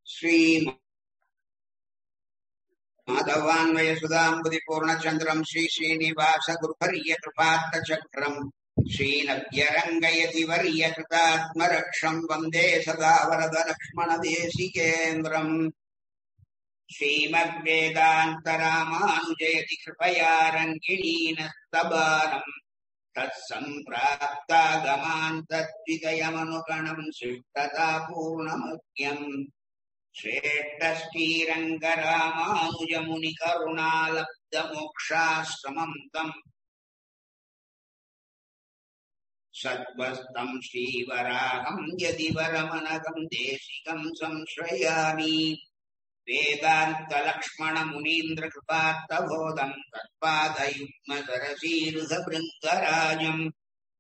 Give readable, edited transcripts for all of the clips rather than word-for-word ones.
श्री माधवान्वयसुधाम्बुधि पूर्णचन्द्रम् श्री श्रीनिवास गुरुवर्य कृपात्तचक्रम् श्रीनव्यरङ्गयति वर्य कृतात्मरक्षम् वन्दे सदा वरद लक्ष्मणदेशिकेन्द्रम् श्रीमद्वेदान्तरामानुजयति कृपया रङ्गिणीनस्तबालम् तत्सम्प्राप्तागमान् तद्विदयमनुगणम् शिष्टतापूर्णमज्ञम् श्रेष्ठश्रीरङ्गरामानुजमुनिकरुणालब्धमोक्षाश्रमम् तम् सत्त्वस्तम् श्रीवराहम् यदि वरमनघम् देशिकम् संश्रयामि वेदान्तलक्ष्मणमुनीन्द्रकृपात्तबोधम् तत्पादयुग्मसरसीरुधभृङ्गराजम्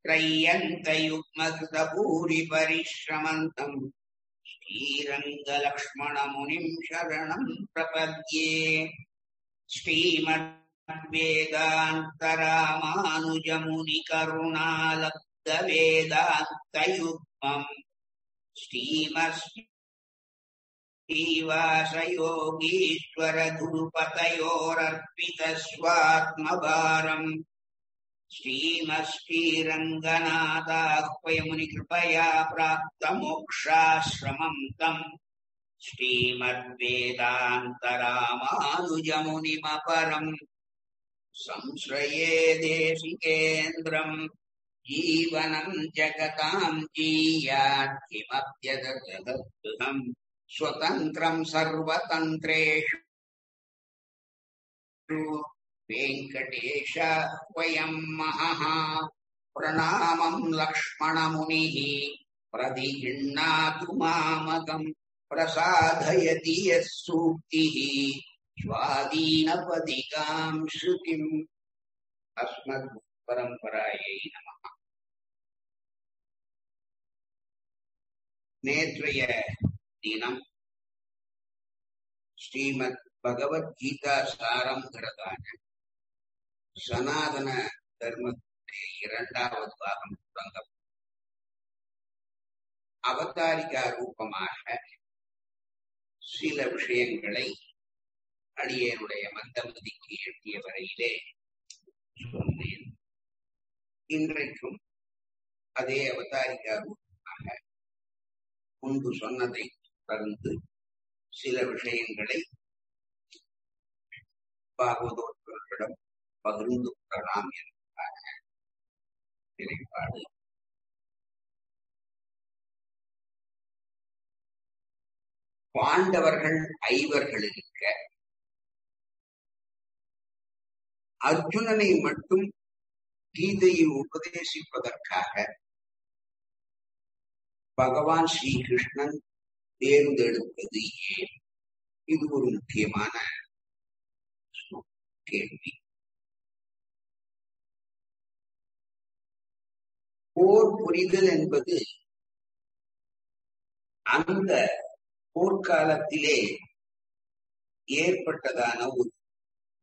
त्रय्यन्तयुग्मकृतभूरिपरिश्रमन्तम् श्रीरङ्गलक्ष्मणमुनिम् शरणम् प्रपद्ये श्रीमद्वेदान्तरामानुजमुनिकरुणालब्धवेदान्तयुग्मम् श्रीमश्रीवासयोगीश्वरगुरुपतयोरर्पितस्वात्मभारम् श्रीमश्रीरङ्गनाथाह्वयमुनिकृपया प्राप्तमोक्षाश्रमम् तम् श्रीमद्वेदान्तरामानुजमुनिमपरम् संश्रये देशिकेन्द्रम् जीवनम् जगताम् जीयात् किमप्यदृहम् स्वतन्त्रम् सर्वतन्त्रेषु वेङ्कटेश वयम् महः प्रणामम् लक्ष्मणमुनिः प्रतिगृह्णातु मामकम् प्रसादयति यः सूक्तिः स्वाधीनपदिकाम् श्रुतिम् अस्मद्गुरुपरम्परायै नमः. நேற்றைய தினம் ஸ்ரீமத் பகவத்கீதா சாரம்ங்கிறதான சனாதன தர்மத்திலே இரண்டாவது பாகம் தொடங்க அவதாரிகா ரூபமாக சில விஷயங்களை அடியேனுடைய மந்தமதிக்கு எட்டிய வரையிலே சொன்னேன். இன்றைக்கும் அதே அவதாரிகா ரூபமாக முன்பு சொன்னதை தொடர்ந்து சில விஷயங்களை பாகவதோற்றர்களிடம் பகிர்ந்து கொள்ளலாம் என்பதாக நிலைப்பாடு. பாண்டவர்கள் ஐவர்கள் இருக்க அர்ஜுனனை மட்டும் கீதையை உபதேசிப்பதற்காக பகவான் ஸ்ரீகிருஷ்ணன் தேர்ந்தெடுப்பது ஏன்? இது ஒரு முக்கியமான கேள்வி. போர் புரிதல் என்பது அந்த போர்க்காலத்திலே ஏற்பட்டதான ஒரு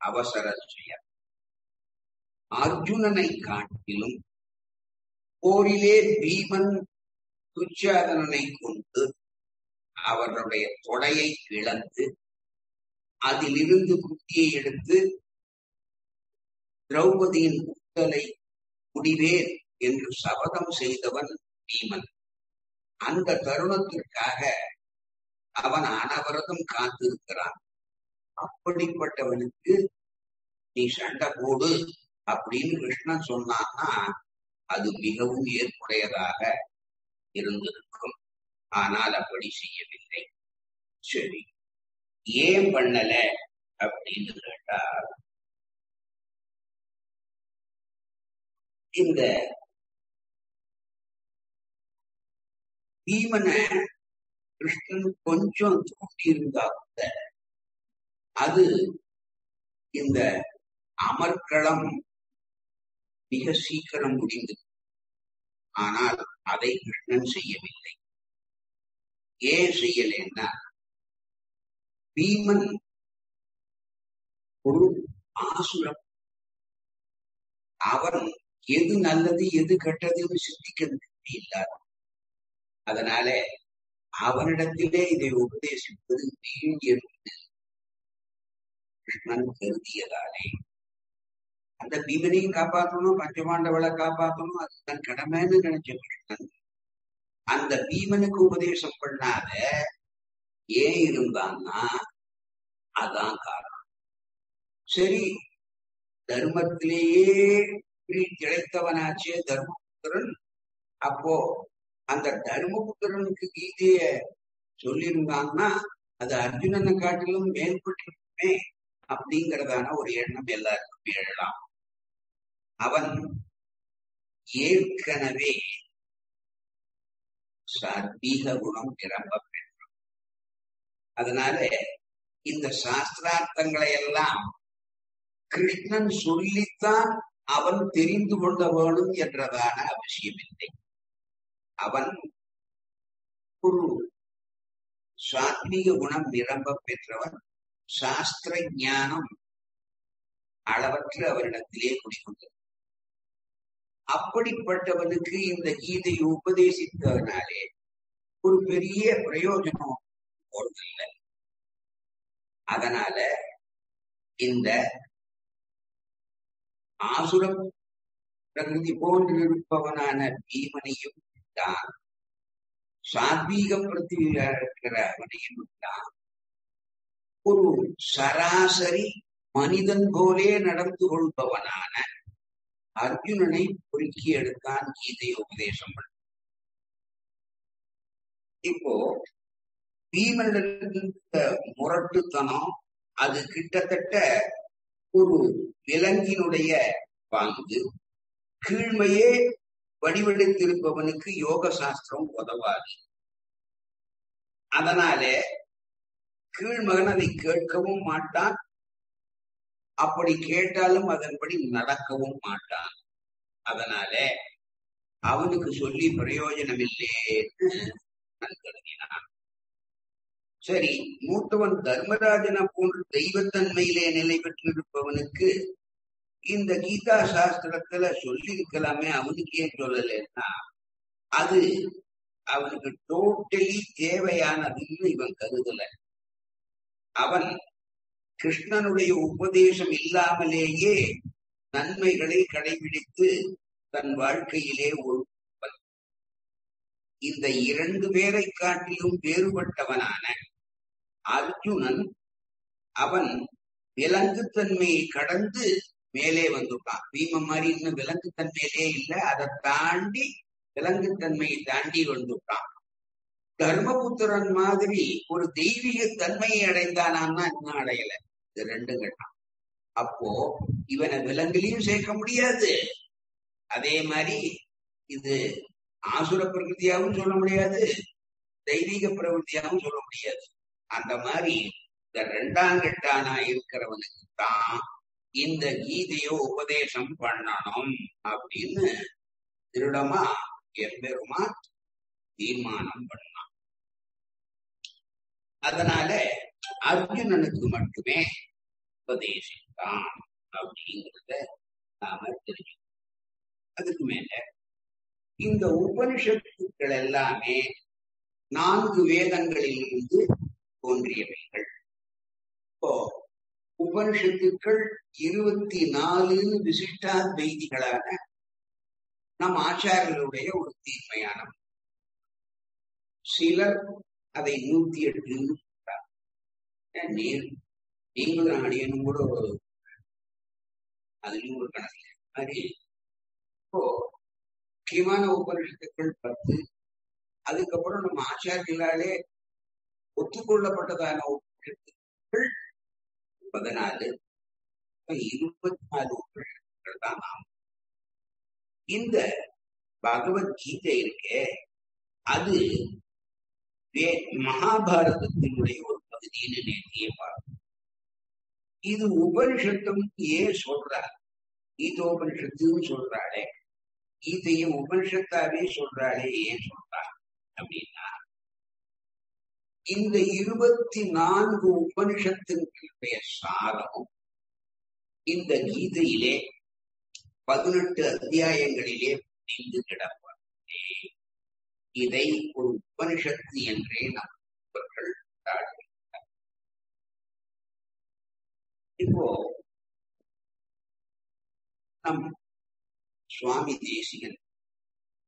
அவசர செயல். அர்ஜுனனை காட்டிலும் போரிலே பீமன் துச்சாதனனை கொண்டு அவர்களுடைய தொடையை இழந்து அதிலிருந்து குட்டியை எடுத்து திரௌபதியின் உடலை முடிவேன் என்று சபதம் செய்தவன் பீமன். அந்த தருணத்திற்காக அவன் அனவரதம் காத்திருக்கிறான். அப்படிப்பட்டவனுக்கு நீ சண்டை போடு அப்படின்னு கிருஷ்ணன் சொன்னான்னா அது மிகவும் ஏற்புடையதாக இருந்திருக்கும். ஆனால் அப்படி செய்யவில்லை. சரி, ஏன் பண்ணல அப்படின்னு கேட்டால், இந்த பீமனை கிருஷ்ணன் கொஞ்சம் தூண்டி இருந்தா கூட அது இந்த அமர்க்களம் மிக சீக்கிரம் முடிந்தது. ஆனால் அதை கிருஷ்ணன் செய்யவில்லை. ஏன் செய்யலைன்னா, பீமன் ஒரு ஆசுரம். அவன் எது நல்லது எது கெட்டதுன்னு சிந்திக்கிறது இல்லாத. அதனால அவனிடத்திலே இதை உபதேசிப்பது வீண் என்று கிருஷ்ணன் கருதியதாலே அந்த பீமனையும் காப்பாற்றணும், பஞ்சபாண்டவளை காப்பாற்றணும், அதுதான் கடமைன்னு நினைச்ச கிருஷ்ணன் அந்த பீமனுக்கு உபதேசம் பண்ணாத ஏன் இருந்தான்னா அதான் காரணம். சரி, தர்மத்திலேயே திளைத்தவனாச்சே தர்மபுத்திரன். அப்போ அந்த தர்மபுத்திரனுக்கு கீதைய சொல்லியிருந்தான்னா அது அர்ஜுனனை காட்டிலும் மேம்பட்டிருக்குமே அப்படிங்கிறதான ஒரு எண்ணம் எல்லாருக்கும் எழலாம். அவன் ஏற்கனவே சாத்வீக குணம் நிரம்ப பெற்றான். அதனால இந்த சாஸ்திரார்த்தங்களை எல்லாம் கிருஷ்ணன் சொல்லித்தான் அவன் தெரிந்து கொள்ள வேணும் என்றதான அவசியமில்லை. அவன் ஒரு சாத்வீக குணம் நிரம்ப பெற்றவன். சாஸ்திர ஞானம் அளவற்று அவரிடத்திலே குடிக்கொண்டது. அப்படிப்பட்டவனுக்கு இந்த கீதையை உபதேசித்ததனாலே ஒரு பெரிய பிரயோஜனம் போறதில்லை. அதனால இந்த ஆசுர பிரகிருதி போன்றிருப்பவனான பீமனையும் தான், சாத்வீக பிரதியில இருக்கிற அவனையும் தான், ஒரு சராசரி மனிதன் போலே நடந்து கொள்பவனான அர்ஜுனனை பொறுக்கி எடுத்தான் கீதை உபதேசம் பண்ண. இப்போ பீமனிட முரட்டுத்தனம் அது கிட்டத்தட்ட ஒரு விலங்கினுடைய பாங்கு. கீழ்மையே வடிவெடுத்திருப்பவனுக்கு யோக சாஸ்திரம் உதவாது. அதனால கீழ்மகன் அதை கேட்கவும் மாட்டான், அப்படி கேட்டாலும் அதன்படி நடக்கவும் மாட்டான். அதனால அவனுக்கு சொல்லி பிரயோஜனம் இல்லைன்னு கருதினான். சரி, மூத்தவன் தர்மராஜனை போன்று தெய்வத்தன்மையிலே நிலை பெற்றிருப்பவனுக்கு இந்த கீதா சாஸ்திரத்துல சொல்லி இருக்கலாமே, அவனுக்கு ஏன் சொல்லலைன்னா அது அவனுக்கு டோட்டலி தேவையானதுன்னு இவன் கருதல. அவன் கிருஷ்ணனுடைய உபதேசம் இல்லாமலேயே நன்மைகளை கடைபிடித்து தன் வாழ்க்கையிலே ஒழுங்குவன். இந்த இரண்டு பேரை காட்டிலும் வேறுபட்டவனான அர்ஜுனன் அவன் விலங்குத்தன்மையை கடந்து மேலே வந்துட்டான். பீமன் மாதிரி இன்னும் விலங்குத்தன்மையிலே இல்லை, அதை தாண்டி விலங்குத்தன்மையை தாண்டி வந்துட்டான். தர்மபுத்திரன் மாதிரி ஒரு தெய்வீக தன்மையை அடைந்தானான்னா இன்னும் அடையல. இது ரெண்டும் கட்டான். அப்போ இவனை விலங்குலையும் சேர்க்க முடியாது, அதே மாதிரி இது ஆசுர பிரகிருதியாகவும் சொல்ல முடியாது, தெய்வீக பிரவൃத்தியாகவும் சொல்ல முடியாது. அந்த மாதிரி இந்த ரெண்டாம் கட்டானா இருக்கிறவனுக்கு தான் இந்த கீதையோ உபதேசம் பண்ணணும் அப்படின்னு திருடமா எம்பெருமா தீர்மானம் பண்ணான். அதனால அர்ஜுனனுக்கு மட்டுமே உபதேசித்தான் அப்படிங்கிறத நாம தெரிஞ்சுக்கணும். அதுக்கு மேல இந்த உபனிஷத்துக்கள் எல்லாமே 4 வேதங்களிலிருந்து தோன்றியவைகள். இப்போ உபனிஷத்துக்கள் 24 விசிஷ்டாத்வைதிகளான நம் ஆச்சாரியர்களுடைய ஒரு தீர்மையான, சிலர் அதை 108 நீங்களும் அடியனும் கூட அதுலயும் ஒரு கணக்கு மாதிரி. இப்போ முக்கியமான உபனிஷத்துக்கள் 10, அதுக்கப்புறம் நம்ம ஆச்சாரியர்களாலே ஒத்துக்கொள்ளப்பட்டதான உபனிஷத்துக்கள் 14, 24 உபனிஷத்துக்கள் தான் நாம். இந்த பகவத்கீதை இருக்கே, அது மகாபாரதத்தினுடைய ஒரு பகுதின்னு நேர்த்தியே பார்க்கணும். இது உபனிஷத்தும் ஏன் சொல்றார், கீதோபனிஷத்துன்னு சொல்றாளே, கீதைய உபனிஷத்தாவே சொல்றாளே ஏன் சொல்றார் அப்படின்னா, இந்த 24 உபனிஷத்தினுடைய சாரம் இந்த கீதையிலே 18 அத்தியாயங்களிலே முடிந்து கிடப்பார். இதை ஒரு உபனிஷத்து என்றே நம் முன்னோர்கள் கொண்டாடுகின்றனர். இப்போ நம் சுவாமி தேசிகன்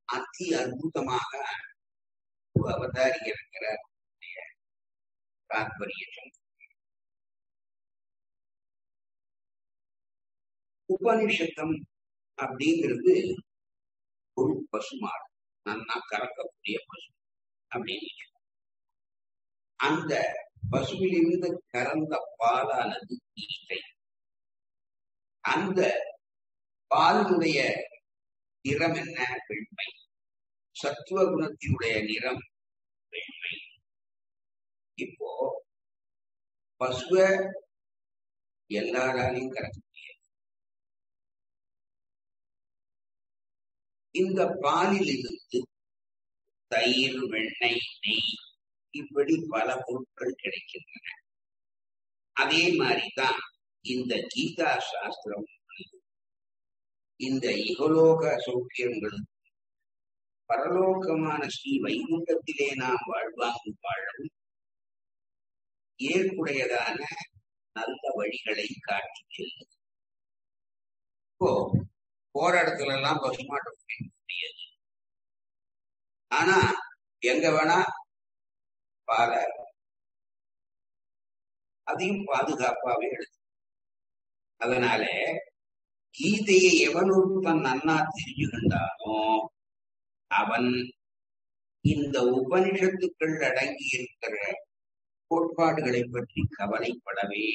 அதி அற்புதமாக ஒரு அவதாரி இருக்கிறார். தாற்பயம் உபனிஷத்தம் அப்படிங்கிறது ஒரு பசுமாடு, நன்னா கறக்கக்கூடிய பசு அப்படின்னு. அந்த பசுவிலிருந்து கறந்த பாலானது கீதை. அந்த பாலினுடைய நிறம் என்ன? வெண்மை. சத்துவ குணத்தினுடைய நிறம் வெண்மை. இப்போ பசுவ எல்லாராலையும் கறக்க முடியாது. இந்த பாலில் இருந்து தயிர், வெண்ணெய், நெய் இப்படி பல பொருட்கள் கிடைக்கின்றன. அதே மாதிரிதான் இந்த கீதா சாஸ்திரம் இந்த இகலோக சௌக்கியங்களும் பரலோகமான ஸ்ரீ வைகுண்டத்திலே நாம் வாழ்வாங்கு வாழும் ஏற்புடையதான நல்ல வழிகளை காட்டி செல்லும். இப்போ போற இடத்துல எல்லாம் பசுமாட்டை முடியாது. ஆனா எங்க வேணா பால அதையும் பாதுகாப்பாவே எடுத்து. அதனால கீதையை எவன் ஒருவன் நன்னா தெரிஞ்சுகின்றானோ அவன் இந்த உபனிஷத்துக்கள் அடங்கி இருக்கிற கோட்பாடுகளை பற்றி கவலைப்படவே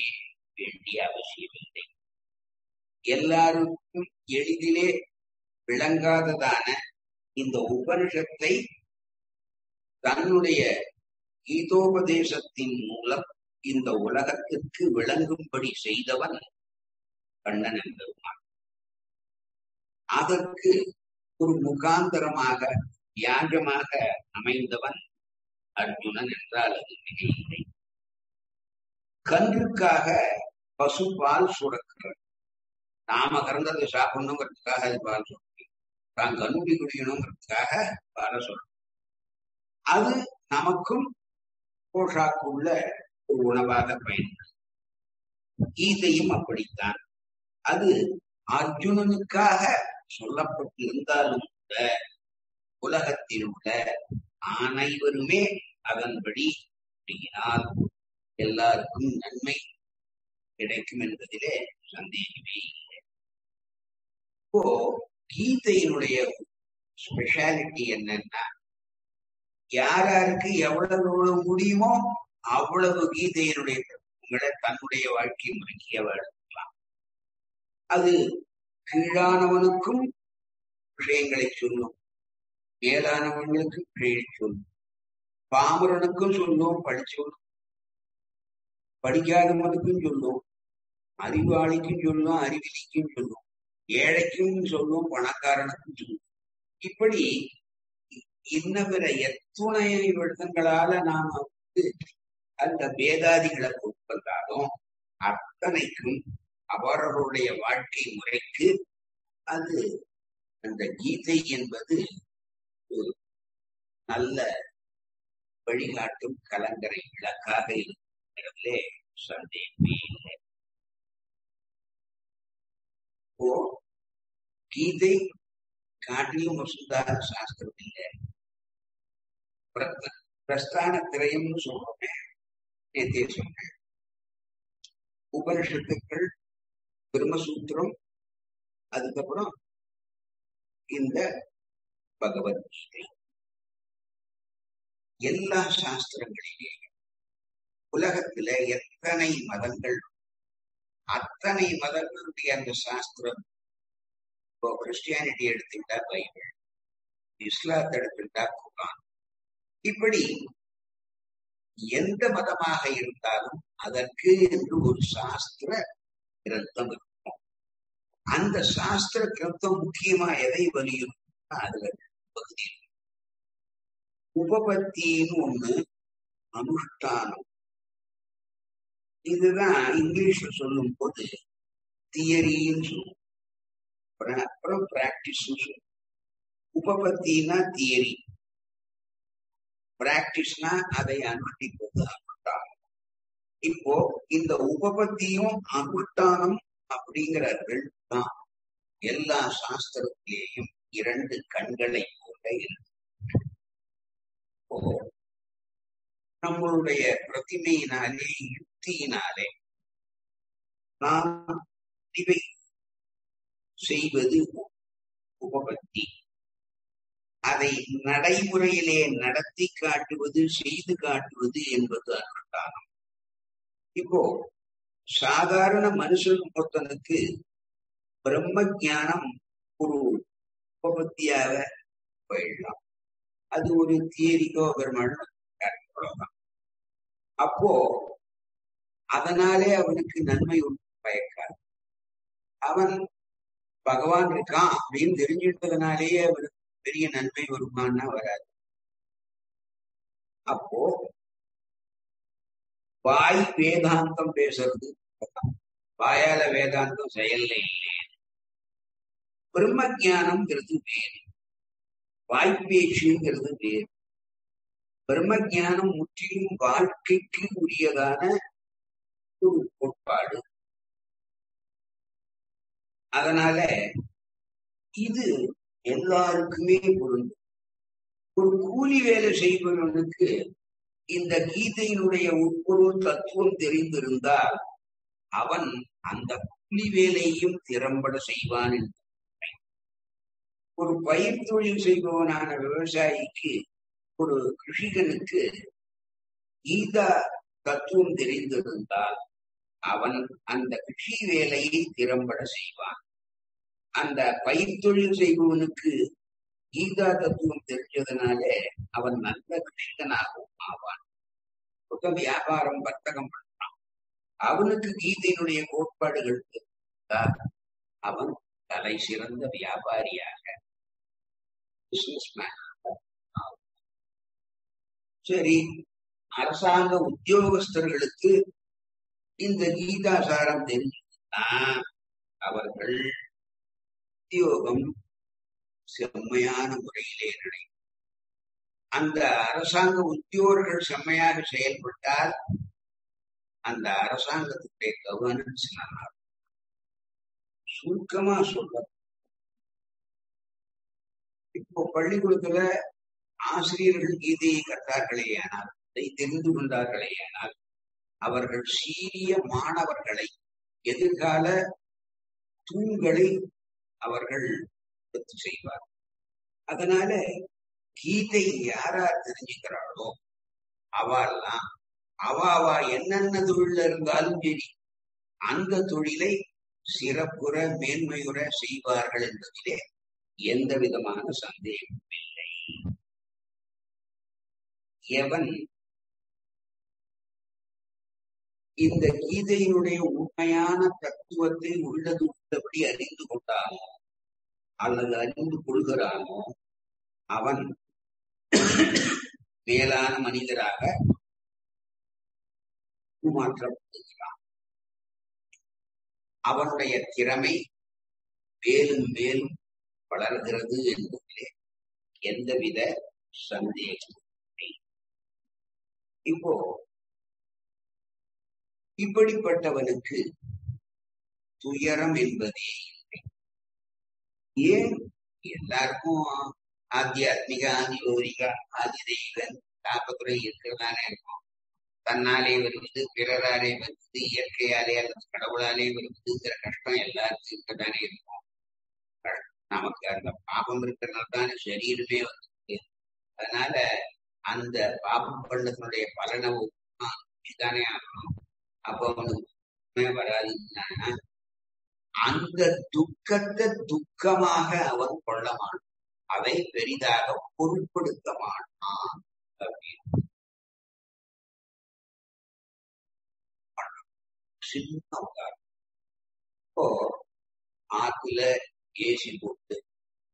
வேண்டிய அவசியமில்லை. எல்லாருக்கும் எளிதிலே விளங்காததான இந்த உபனிஷத்தை தன்னுடைய கீதோபதேசத்தின் மூலம் இந்த உலகத்திற்கு விளங்கும்படி செய்தவன் கண்ணன் என்பதுமான். அதற்கு ஒரு முகாந்தரமாக வியாஜமாக அமைந்தவன் அர்ஜுனன் என்றால் அது மிகையில்லை. கன்றுக்காக பசுபால் சுரக்கிறது. நாம கறந்ததை சாப்பிடணுங்கிறதுக்காக அது பால் சுரக்கும். தான் கண்ணுடி குடிக்கணுங்கிறதுக்காக பால சுரக்கும். அது நமக்கும் போஷாக்குள்ள ஒரு உணவாக பயன்படும். கீதையும் அப்படித்தான். அது அர்ஜுனனுக்காக சொல்லப்பட்டிருந்தாலும் கூட உலகத்தில் உள்ள அனைவருமே அதன்படி செய்யினால் எல்லாருக்கும் நன்மை கிடைக்கும் என்பதிலே சந்தேகமே இல்லை. இப்போ கீதையினுடைய ஸ்பெஷாலிட்டி என்னன்னா, யாராருக்கு எவ்வளவு முடியுமோ அவ்வளவு கீதையினுடைய தத்துவங்களை தன்னுடைய வாழ்க்கை முறைக்கிய வாழ்க்கலாம். அது கீழானவனுக்கும் விஷயங்களை சொல்லும், மேலானவர்களுக்கு கீழே சொல்லும், பாமரனுக்கும் சொல்லும், படிச்சவனுக்கும் படிக்காதவனுக்கும் சொல்லும், அறிவாளிக்கும் சொல்லும், அறிவிலிக்கும் சொல்லும், ஏழைக்கும் சொல்லும், பணக்காரனுக்கும் சொல்லும். இப்படி இன்னபிற எத்துணை விடங்களால நாம அந்த வேதாதிகளை கொடுப்பதாலும் அத்தனைக்கும் அவர்களுடைய வாழ்க்கை முறைக்கு அது அந்த கீதை என்பது ஒரு நல்ல வழிகாட்டும் கலங்கரை விளக்காக இருக்கிறதுலே சந்தேகமே இல்லை. இப்போ கீதை காட்டிலும் வசுந்தார சாஸ்திரம் இல்லை. பிரஸ்தான திரையம்னு சொல்றோமே, நேத்தே சொன்னேன். உபனிஷத்துக்கள், பிரம்மசூத்திரம், அதுக்கப்புறம் இந்த பகவத்கீதை. எல்லா சாஸ்திரங்களிலேயும் உலகத்துல எத்தனை மதங்கள், அத்தனை மதங்களுடைய அந்த சாஸ்திரம். இப்போ கிறிஸ்டியானிட்டி எடுத்துக்கிட்டா பைபிள், இஸ்லாத்தை எடுத்துக்கிட்டா குர்ஆன். இப்படி எந்த மதமாக இருந்தாலும் அதற்கு என்று ஒரு சாஸ்திர கிரந்தம் இருக்கும். அந்த சாஸ்திர கிரந்தம் முக்கியமா எதை வலியுறுத்தும்? அதுல பகுதி உபபத்தின்னு ஒண்ணு, அனுஷ்டானம். இதுதான் இங்கிலீஷ்ல சொல்லும் போது தியரின்னு சொல்லுவோம், அப்புறம் பிராக்டிஸ் சொல்லுவோம். உபபத்தினா தியரி, பிராக்டிஸ்னா அதை அனுஷ்டிப்பது அனுஷ்டானம். இப்போ இந்த உபபத்தியும் அனுஷ்டானம் அப்படிங்கிற ரெண்டு தான் எல்லா சாஸ்திரத்திலேயும் இரண்டு கண்களை போல இருக்கு. நம்மளுடைய பிரதிமையினாலே யுக்தியினாலே நாம் இவை செய்வது உபபத்தி. அதை நடைமுறையிலே நடத்தி காட்டுவது, செய்து காட்டுவது என்பது அனுஷ்டானம். இப்போ சாதாரண மனுஷன் ஒருத்தனுக்கு பிரம்ம ஞானம் ஒரு உபபத்தியாக போயிடலாம். அது ஒரு தியரிக்கோ பெருமாள். அப்போ அதனாலே அவனுக்கு நன்மை பயக்காது. அவன் பகவான் இருக்கான் அப்படின்னு தெரிஞ்சிட்டதுனாலேயே அவனுக்கு பெரிய நன்மை வருமானா வராது. அப்போ வாய் வேதாந்தம் பேசுறது, வாயால வேதாந்தம் செயல்ல இல்லை. பிரம்ம ஜானம்ங்கிறது வேறு, வாய்ப்பேச்சுங்கிறது வேறு. பிரம்ம ஜானம் முற்றிலும் வாழ்க்கைக்கு உரியதான ஒரு கோட்பாடு. அதனால இது எல்லாருக்குமே பொருந்தும். ஒரு கூலி வேலை செய்பவனுக்கு இந்த கீதையினுடைய உட்பொருள் தத்துவம் தெரிந்திருந்தால் அவன் அந்த கூலி வேலையும் திறம்பட செய்வான் என்று. ஒரு பயிர் தொழில் செய்பவனான விவசாயிக்கு, ஒரு கிருஷிகனுக்கு கீதா தத்துவம் தெரிந்திருந்தால் அவன் அந்த கிருஷி வேலையை திறம்பட செய்வான். அந்த பயிர் தொழில் செய்பவனுக்கு கீதா தத்துவம் தெரிஞ்சதுனாலே அவன் நல்ல கிருஷிகனாகவும் ஆவான். வியாபாரம் வர்த்தகம் பண்றான், அவனுக்கு கீதையினுடைய கோட்பாடுகள் தெரிந்தால் அவன் தலை சிறந்த வியாபாரியாக, பிசினஸ்மேன். சரி, அரசாங்க உத்தியோகஸ்தர்களுக்கு இந்த கீதாசாரம் தெரிஞ்சுன்னா அவர்கள் உத்தியோகம் செம்மையான முறையிலே நடைபெறும். அந்த அரசாங்க உத்தியோகர்கள் செம்மையாக செயல்பட்டால் அந்த அரசாங்கத்துடைய கவர்னன்ஸ் நல்லா இருக்கும். சுருக்கமா சொல்ல, இப்போ பள்ளிக்கூடத்துல ஆசிரியர்கள் கீதையை கற்றார்களேயானால், அதை தெரிந்து கொண்டார்களேயானால் அவர்கள் சீரிய மாணவர்களை, எதிர்கால தூண்களை அவர்கள் எடுத்து செய்வார். அதனால கீதை யாரார் தெரிஞ்சுக்கிறாளோ அவெல்லாம் அவா என்னென்ன தொழில இருந்தாலும் சரி அந்த தொழிலை சிறப்புற மேன்மையுற செய்வார்கள் என்பதிலே எந்த விதமான சந்தேகமும் இல்லை. எவன் இந்த கீதையினுடைய உண்மையான தத்துவத்தை உள்ளது உள்ளபடி அறிந்து கொண்டானோ அல்லது அறிந்து கொள்கிறானோ அவன் மேலான மனிதராக மாற்றப்படுகிறான். அவனுடைய திறமை மேலும் மேலும் வளர்கிறது என்பதிலே எந்தவித சந்தேகமும் இல்லை. இப்போ இப்படிப்பட்டவனுக்கு துயரம் என்பதே இல்லை. ஏன்? எல்லாருக்கும் ஆத்தியாத்மிக, ஆதிலோரிக, ஆதி தெய்வன் தாபத்துறை இருக்கிறதானே இருக்கும். தன்னாலே வருவது, பிறராலே வருவது, இயற்கையாலே அல்லது கடவுளாலே வருவதுங்கிற கஷ்டம் எல்லாருக்கும் இருக்கதானே இருக்கும். நமக்கு அந்த பாபம் இருக்கிறதுனால தானே சரீரமே வந்து. அதனால அந்த பாபம் பண்ணதனுடைய பலனை தானே ஆகணும். அப்போ அவனுக்கு வராதுன்னா அந்த துக்கத்தை துக்கமாக அவன் கொள்ள மாட்டான், அதை பெரிதாக பொருட்படுத்த மாட்டான் அப்படின்னு. சின்ன உதாரணம், இப்போ ஆத்துல ஏசி போட்டு,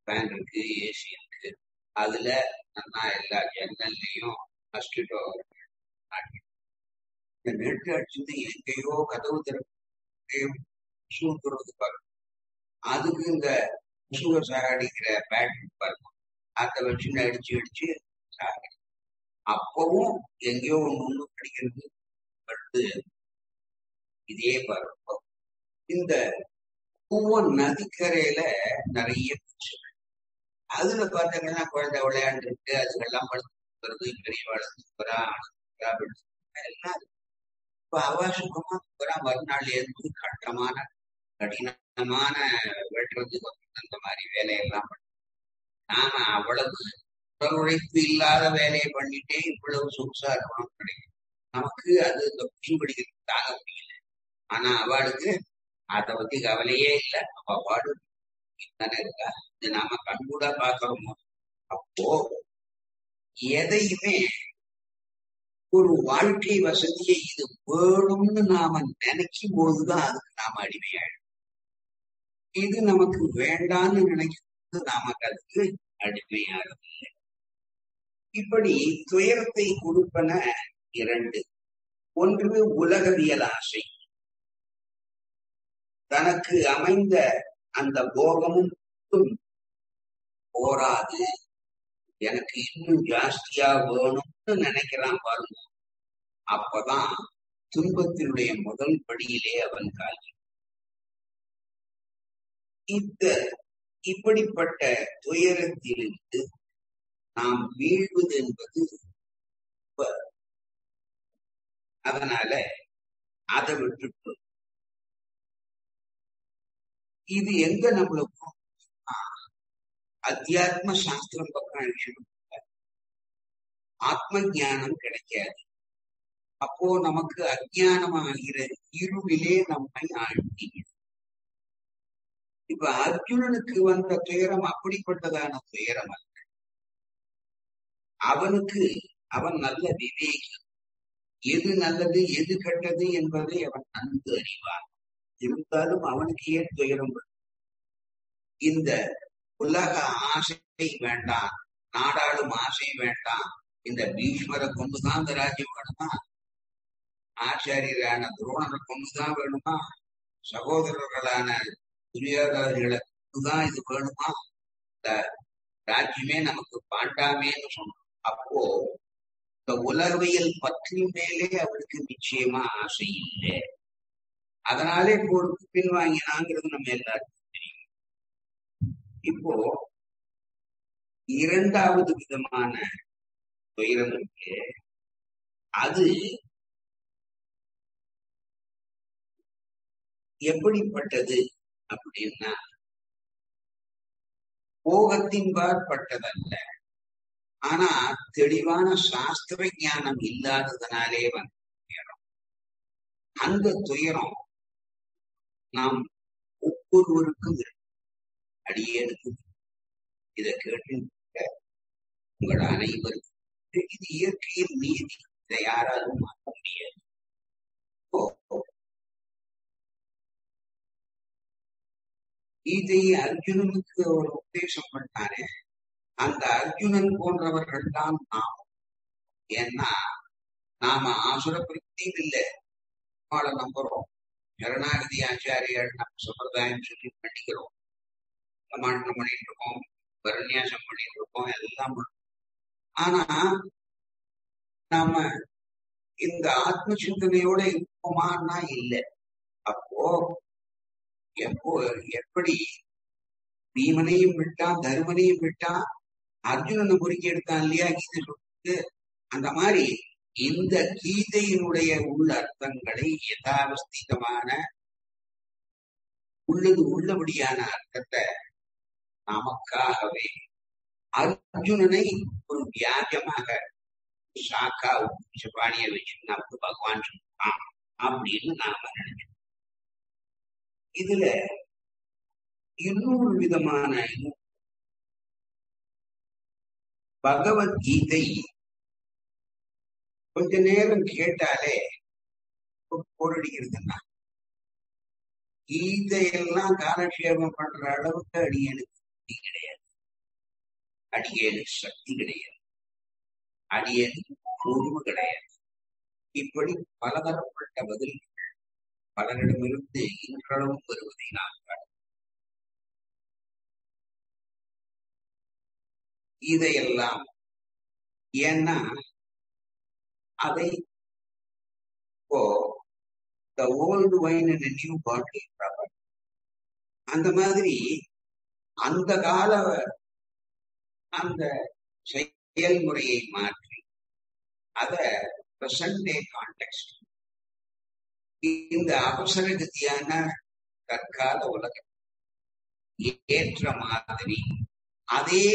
ஃபேன் இருக்கு, ஏசி இருக்கு, அதுல நல்லா எல்லா ஜன்னல்லையும் மஸ்கிட்டோ நெட்டு அடிச்சுட்டு எங்கேயோ கதவு திறக்கையும் சூத்துறது பார்க்கணும். அதுக்கு இந்த சுகர் சாகடிக்கிற பேட்டரி பார்க்கணும், அதை வச்சுன்னு அடிச்சு அடிச்சு சாகடி. அப்பவும் எங்கேயோ ஒண்ணு படிக்கிறது அடுத்து இதே பாருங்க. இந்த ஒவ்வொரு நதிக்கரையில நிறைய பீச்சுகள். அதுல பார்த்தீங்கன்னா குழந்தை விளையாண்டுட்டு அதுக்கெல்லாம் படுத்துறது பெரிய வளர்த்துக்கிறா எல்லாம் இப்ப அவசுகமா மறுநாள் இருந்து கடினமான வெட்டுறது அந்த மாதிரி வேலையெல்லாம் நாம அவ்வளவு உடல் உழைப்பு இல்லாத வேலையை பண்ணிட்டே இவ்வளவு சொகுசா இருக்கணும் கிடைக்கும். நமக்கு அது இந்த மீன்பிடிக்கிறது தாங்க முடியல. ஆனா அவளுக்கு அதை பத்தி கவலையே இல்லை. அவ பாடு தானே இருக்கா. இது நாம கண்கூடா பாக்குறோமோ. அப்போ எதையுமே ஒரு வாழ்க்கை வசதியை இது வேணும்னு நாம நினைக்கும் போதுதான் அதுக்கு நாம அடிமையாயிடும். இது நமக்கு வேண்டான்னு நினைக்கிறது நமக்கு அதுக்கு அடிமையாகவில்லை. இப்படி துயரத்தை கொடுப்பன இரண்டு. ஒன்று உலகவியல் ஆசை. தனக்கு அமைந்த அந்த போகமும் போராது, எனக்கு இன்னும் ஜாஸ்தியா வேணும்னு நினைக்கிறான் பாருங்க. அப்பதான் துன்பத்தினுடைய முதல் படியிலே அவன் காலி. இப்படிப்பட்ட துயரத்திலிருந்து நாம் வீழ்வது என்பது அதனால அதை விட்டுட்டு இது எங்க நம்மளுக்கும் அத்தியாத்ம சாஸ்திரம் பக்கம் விஷயம் ஆத்ம ஞானம் கிடைக்காது. அப்போ நமக்கு அஜானமாகிற இருளிலே நம்மை ஆழ்த்தி. இப்ப அர்ஜுனனுக்கு வந்த துயரம் அப்படிப்பட்டதான துயரம் அல்ல. அவன் நல்ல விவேகி. எது நல்லது எது கெட்டது என்பதை அவன் நன்கு அறிவான். இருந்தாலும் அவனுக்கு ஏன் துயரம்? இந்த உலக ஆசை வேண்டாம், நாடாளும் ஆசை வேண்டாம், இந்த பீஷ்மரை கொண்டுதான் இந்த ராஜ்யம் வேணுமா, ஆச்சாரியரான துரோணரை கொண்டுதான் வேணுமா, சகோதரர்களான துரியோதனர்களை கொண்டுதான் இது வேணுமா, இந்த ராஜ்யமே நமக்கு பாண்டாமேன்னு சொன்னோம். அப்போ இந்த உலகியல் பற்றி மேலே அவருக்கு நிச்சயமா ஆசை இல்லை. அதனாலே போருக்கு பின்வாங்கினாங்கிறது நம்ம எல்லாருக்கும் தெரியும். இப்போ இரண்டாவது விதமான துயரம் இருக்கு. அது எப்படிப்பட்டது அப்படின்னா போகத்தின்பால் பட்டதல்ல. ஆனா தெளிவான சாஸ்திர ஞானம் இல்லாததுனாலே வந்த துயரம். அந்த துயரம் நாம் ஒவ்வொருவருக்கும் அடியேனுக்கு இதை கேட்டு உங்கள் அனைவருக்கும் இது இயற்கையில் நீதி. இதை யாராலும் மாற்ற முடியாது. கீதையை அர்ஜுனனுக்கு ஒரு உபதேசம் பண்ணாரு. அந்த அர்ஜுனன் போன்றவர்கள் தான் நாம். ஏன்னா நாம ஆசுர பிரக்தியும் இல்லை, அவளை நம்புறோம். சரணாகதி ஆச்சாரியால் நம்ம சம்பிரதாயம் சொல்லி பண்ணிக்கிறோம், சமாளனம் பண்ணிட்டு இருக்கோம், பரநியாசம் பண்ணிட்டு இருக்கோம், எல்லாம் பண்ணுவோம். ஆனா நாம இந்த ஆத்ம சிந்தனையோட இருப்போமான்னா இல்லை. அப்போ எப்படி பீமனையும் விட்டான், தருமனையும் விட்டான், அர்ஜுனனை பொறுக்கி எடுத்தான் இல்லையா கீதை சொல்லிட்டு. அந்த மாதிரி இந்த கீதையினுடைய உள்ள அர்த்தங்களை யதாவஸ்திதமான உள்ளபடியான அர்த்தத்தை நமக்காகவே அர்ஜுனனை ஒரு வியாஜமாக சாக்கா பாணிய வச்சு நமக்கு பகவான் சொல்றான் அப்படின்னு நாம நினைச்சோம். இதுல இன்னொரு விதமான பகவத்கீதை கொஞ்ச நேரம் கேட்டாலே போரடிக்கிறதுன்னா கீதையெல்லாம் காலக்ஷேபம் பண்ற அளவுக்கு அடியனுக்கு சக்தி கிடையாது. அடியனுக்கு சக்தி கிடையாது, அடியனுக்கு பொறுமை கிடையாது. இப்படி பலதரப்பட்ட பதில்கள் பலரிடமிருந்து இன்றளவும் வருவதை நாம் காண. இதையெல்லாம் ஏன்னா அதை இப்போ the old wine in a new bottle. அந்த மாதிரி அந்த கால அந்த செயல்முறையை மாற்றி அத பிரசன்ட் டே கான்டெக்ட் இந்த அவசரகதியான தற்கால உலகம் ஏற்ற மாதிரி அதே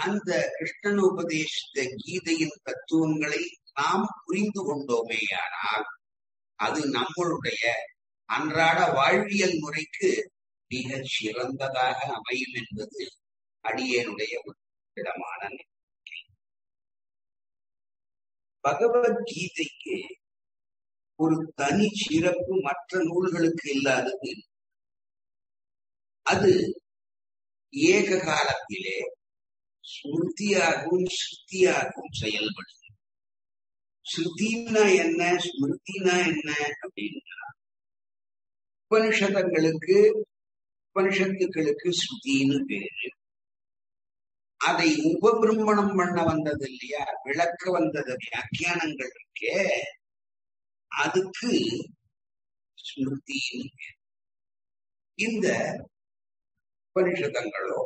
அந்த கிருஷ்ணன் உபதேசித்த கீதையின் தத்துவங்களை நாம் புரிந்து கொண்டோமேயானால் அது நம்மளுடைய அன்றாட வாழ்வியல் முறைக்கு மிக சிறந்ததாக அமையும் என்பது அடியேனுடைய ஒரு திடமான நம்பிக்கை. பகவத்கீதைக்கு ஒரு தனி சிறப்பு மற்ற நூல்களுக்கு இல்லாதது. அது ஏக காலத்திலே ஸ்மிருதியாகவும் ஸ்ருதியாகவும் செயல்படுது. ஸ்ருதினா என்ன, ஸ்மிருதினா என்ன அப்படின்னா, உபனிஷத்துக்களுக்கு ஸ்ருதின்னு பேரு. அதை உபபிரம்மணம் பண்ண வந்தது இல்லையா, விளக்க வந்தது வியாக்கியானங்கள் இருக்கே, அதுக்கு ஸ்மிருதின்னு பேரு. இந்த உபனிஷதங்களோ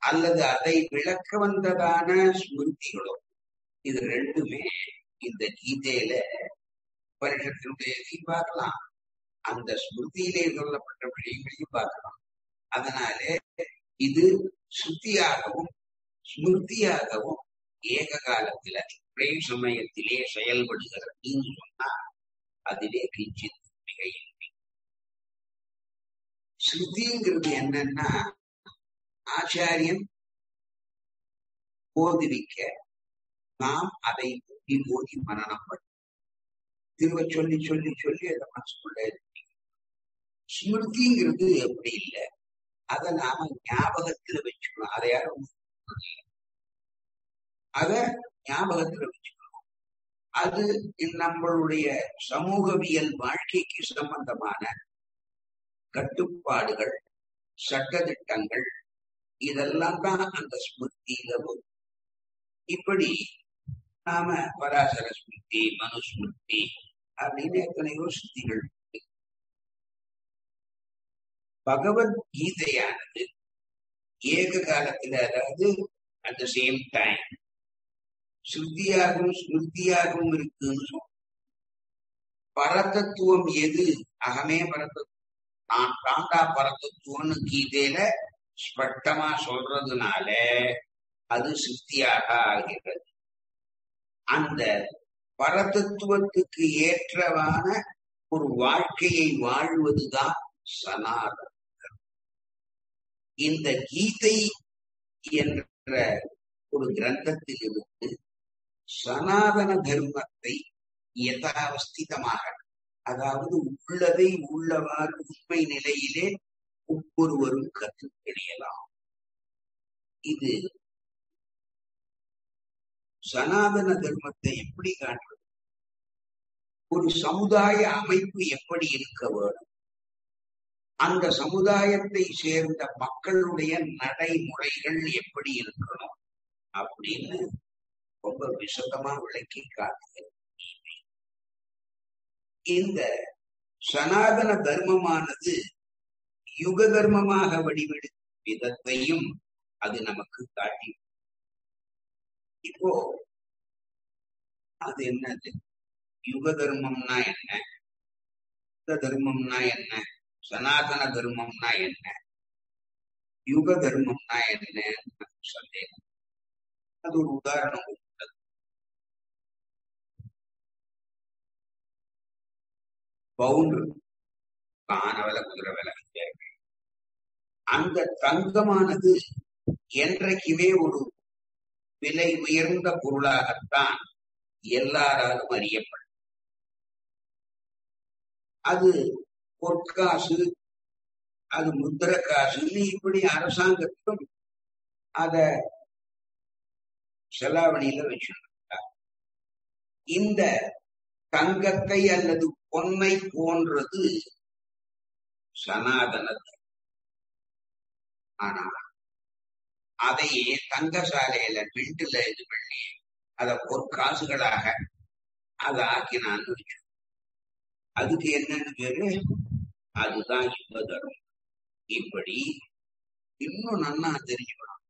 அல்லது அதை விளக்க வந்ததான ஸ்மிருதிகளோ இது ரெண்டுமே இந்த கீதையில உபனிஷத்தினுடைய பார்க்கலாம், அந்த ஸ்மிருதியிலே சொல்லப்பட்ட விஷயங்களையும் பார்க்கலாம். அதனாலே இது ஸ்ருதியாகவும் ஸ்மிருதியாகவும் ஏக காலத்தில ஒரே சமயத்திலே செயல்படுகிறதுன்னு சொன்னா அதிலே கிஞ்சித் மிகையில்லை. ஸ்ருதிங்கிறது என்னன்னா, ஆச்சாரியன் போதிவிக்க நாம் அதை ஓதி மனனம் பண்ண திரும்ப சொல்லி சொல்லி சொல்லி அதை மனசுக்குள்ள இருக்கு. ஸ்மிருதிங்கிறது எப்படி இல்லை, அதை நாம ஞாபகத்துல வச்சுக்கணும். அதை யாரும் அத ஞாபகத்துல வச்சுக்கணும். அது நம்மளுடைய சமூகவியல் வாழ்க்கைக்கு சம்பந்தமான கட்டுப்பாடுகள், சட்டதிட்டங்கள், இதெல்லாம் தான் அந்த ஸ்மிருதியில வரும். இப்படி நாம பராசர ஸ்மிருதி, மனுஸ்மிருதி அப்படின்னு எத்தனையோ ஸ்ருதிகள். பகவத்கீதையானது ஏக காலத்துல, அதாவது அட் த சேம் டைம் ஸ்ருதியாகவும் ஸ்மிருதியாகவும் இருக்குன்னு சொல்றோம். பரதத்துவம் எது, அகமே பரதத்துவம், நான் தாண்டா பரதத்துவம்னு கீதையில ஸ்பஷ்டமா சொல்றதுனால அது சித்தியாக ஆகிறது. அந்த பரதத்துவத்துக்கு ஏற்றவான ஒரு வாழ்க்கையை வாழ்வதுதான் சனாதனம். இந்த கீதை என்ற ஒரு கிரந்தத்தில் இருந்து சனாதன தர்மத்தை யதாவஸ்திதமாக, அதாவது உள்ளதை உள்ளவாறு உண்மை நிலையிலே ஒவ்வொருவரும் கற்றுத் தெரியலாம். இது சனாதன தர்மத்தை எப்படி காட்டுறது, ஒரு சமுதாய அமைப்பு எப்படி இருக்க வேண்டும், அந்த சமுதாயத்தை சேர்ந்த மக்களுடைய நடைமுறைகள் எப்படி இருக்கணும் அப்படின்னு ரொம்ப விசதமா விளக்கி காட்டுகிறது. இந்த சனாதன தர்மமானது யுக தர்மமாக வடிவெடுக்கும் விதத்தையும் அது நமக்கு காட்டி. இப்போ அது என்னது, யுக தர்மம்னா என்ன, யுக தர்மம்னா என்ன, சனாதன தர்மம்னா என்ன, யுக தர்மம்னா என்ன சந்தேகம். அது ஒரு உதாரணம் உள்ளது. பவுண்டு ஆன விலை, குதிரை விலை, அந்த தங்கமானது என்றைக்குமே ஒரு விலை உயர்ந்த பொருளாகத்தான் எல்லாராலும் அறியப்படும். அது பொற்காசு, அது முத்திர காசுன்னு இப்படி அரசாங்கத்தும் அத செலாவணியில வச்சிருக்காங்க. இந்த தங்கத்தை அல்லது பொன்னை போன்றது சனாதனத்தை. ஆனா அதையே தங்கசாலையில மின்ட்டுல இது பண்ணி அத பொற்காசுகளாக அதை ஆக்கினான்னு வச்சு அதுக்கு என்னன்னு பேரு, அதுதான் யுக தர்மம். இப்படி இன்னும் நன்னா தெரிஞ்சுக்கணும்.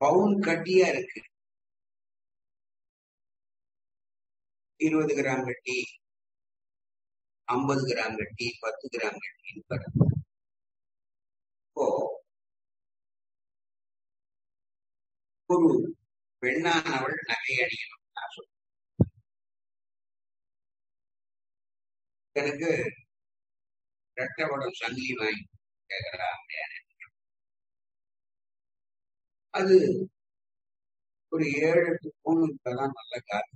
பவுன் கட்டியா இருக்கு, 20 கிராம் கட்டி, 50 கிராம் கட்டி, 10 கிராம் கட்டின்னு பாருங்க. இப்போ ஒரு பெண்ணானவள் நகை அணியணும், எனக்கு ரெட்டவடம் சங்கிலி வாங்கி கேட்கிறாங்க. அது ஒரு 7-8 பவுனுக்குதான் நல்ல காசு.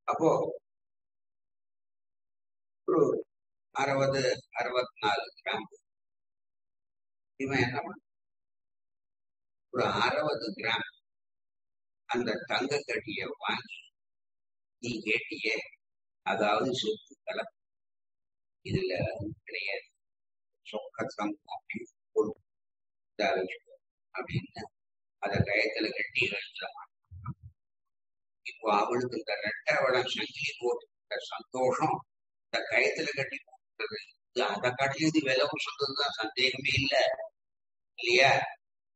அப்போ ஒரு 60-64 கிராம் இவன் என்ன பண்ண, ஒரு 60 கிராம் அந்த தங்க கட்டிய வாங்கி நீ கேட்டியே, அதாவது சொத்து கலப்பு இதுல கிடையாது, சொக்கத்தம் அப்படின்னு அதை கயத்துல கட்டி எழுதலாம். இப்போ அவளுக்கு இந்த ரெட்டவடம் சங்கிலி போட்டு சந்தோஷம் இந்த கயத்துல கட்டி போட்டுறது, அதை காட்டிலும் விலவும் சொந்ததுதான், சந்தேகமே இல்லை இல்லையா?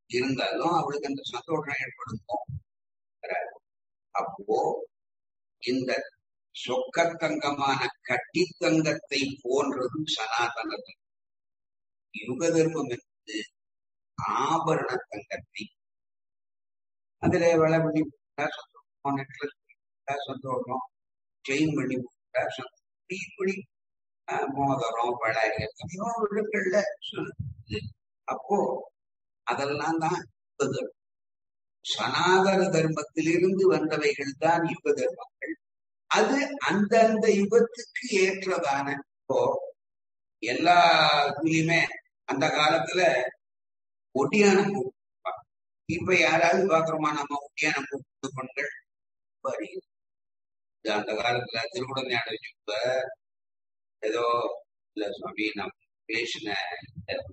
இருந்தாலும் அவளுக்கு அந்த சந்தோஷம் ஏற்படுத்தும். அப்போ இந்த சொக்கத்தங்கமான கட்டித்தங்கத்தை போன்றதும் சனாதனத்தில் யுக தர்மம் என்பது ஆபரண தங்கத்தை அதுல வேலை பண்ணி போட்டா சந்தோஷம், நெக்லஸ் போட்டா சந்தோஷம், செயின் பண்ணி போட்டா சந்தோஷம், இப்படி மோதிரம் பழாரி எத்தனையோ விழுக்கள்ல சொல்லுது. அப்போ அதெல்லாம் தான் யுக தர்மம். சனாதன தர்மத்திலிருந்து வந்தவைகள் தான் யுக தர்மங்கள். அது அந்தந்த யுகத்துக்கு ஏற்றதான. இப்போ எல்லா இதுலயுமே அந்த காலத்துல ஒட்டியானம் போட்டுப்பாங்க. இப்ப யாராவது பாக்குறோமா நம்ம ஒட்டியானம் போட்டு பெண்கள்? அந்த காலத்துல திருக்குடஞான வச்சுப்ப ஏதோ இல்ல சுவாமி நம்ம பேசின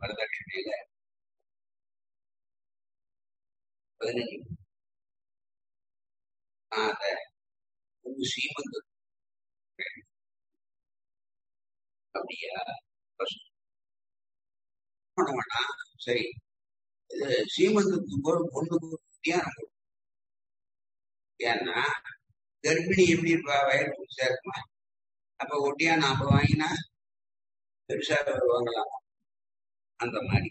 வரதட்சணையில 15 அத சீமந்து அப்படியா வேணா, சரி சீமந்தத்துக்கு போது பொண்ணுக்கு ஒட்டியானம். ஏன்னா கர்ப்பிணி எப்படி இருப்பா, வயது பெருசா இருக்குமா, அப்ப ஒட்டியா நாம வாங்கினா பெருசா வாங்கலாம். அந்த மாதிரி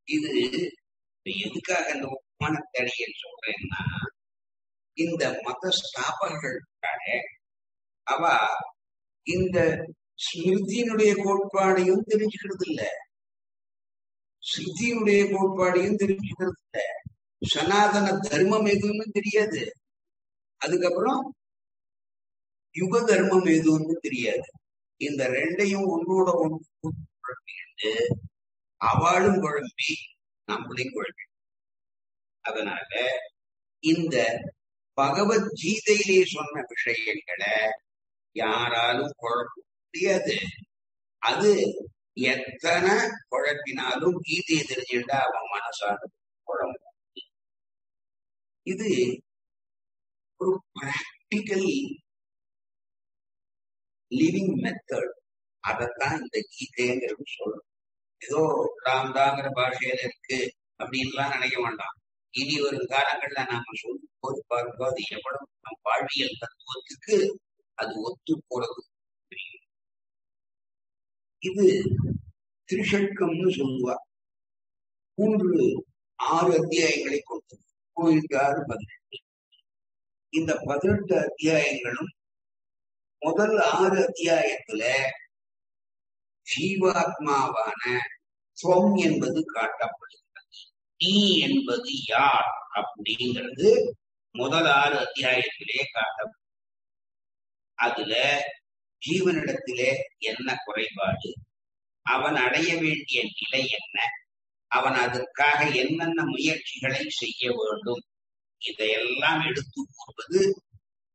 இது எதுக்காக இந்த உமான தடையை சொல்றேன்னா, இந்த மத ஸ்தாபகர்கள் அவ இந்த ஸ்மிருதியினுடைய கோட்பாடையும் தெரிஞ்சுக்கிறது இல்ல, ஸ்ருதியினுடைய கோட்பாடையும் தெரிஞ்சுக்கிறது இல்ல, சனாதன தர்மம் எதுன்னு தெரியாது, அதுக்கப்புறம் யுக தர்மம் எதுன்னு தெரியாது. இந்த ரெண்டையும் ஒன்னோட ஒன்று குழம்பிட்டு அவளும் குழம்பி நம்மளையும் குழம்பி. அதனால இந்த பகவத்கீதையிலே சொன்ன விஷயங்களை யாராலும் குழப்ப முடியாது. அது எத்தனை குழப்பினாலும் கீதையை தெரிஞ்சுட்டா அவன் மனசான குழம்பு. இது ஒரு பிராக்டிக்கல் லிவிங் மெத்தட். அதைத்தான் இந்த கீதைங்கிறது சொல்லணும். ஏதோ ராம்தாங்கிற பாஷையில இருக்கு அப்படின்லாம் நினைக்க வேண்டாம். இனி வரும் காலங்கள்ல நாம சொல்லும் போது பார்க்கும்போது அது எவ்வளவு நம் வாழ்வியல் தத்துவத்துக்கு அது ஒத்து போறது தெரியும். இது திரிஷட்கம்னு சொல்லுவா. 6 அத்தியாயங்களை கொண்டது. 6, 18. இந்த 18 அத்தியாயங்களும் முதல் 6 அத்தியாயத்துல ஜீவாத்மாவான ஸ்வம் என்பது காட்டப்படுகிறது. நீ என்பது யார் அப்படிங்கிறது முதல் 6 அத்தியாயத்திலே காட்டப்படும். அதுல ஜீவனிடத்திலே என்ன குறைபாடு, அவன் அடைய வேண்டிய நிலை என்ன, அவன் அதற்காக என்னென்ன முயற்சிகளை செய்ய வேண்டும், இதையெல்லாம் எடுத்து கூறுவது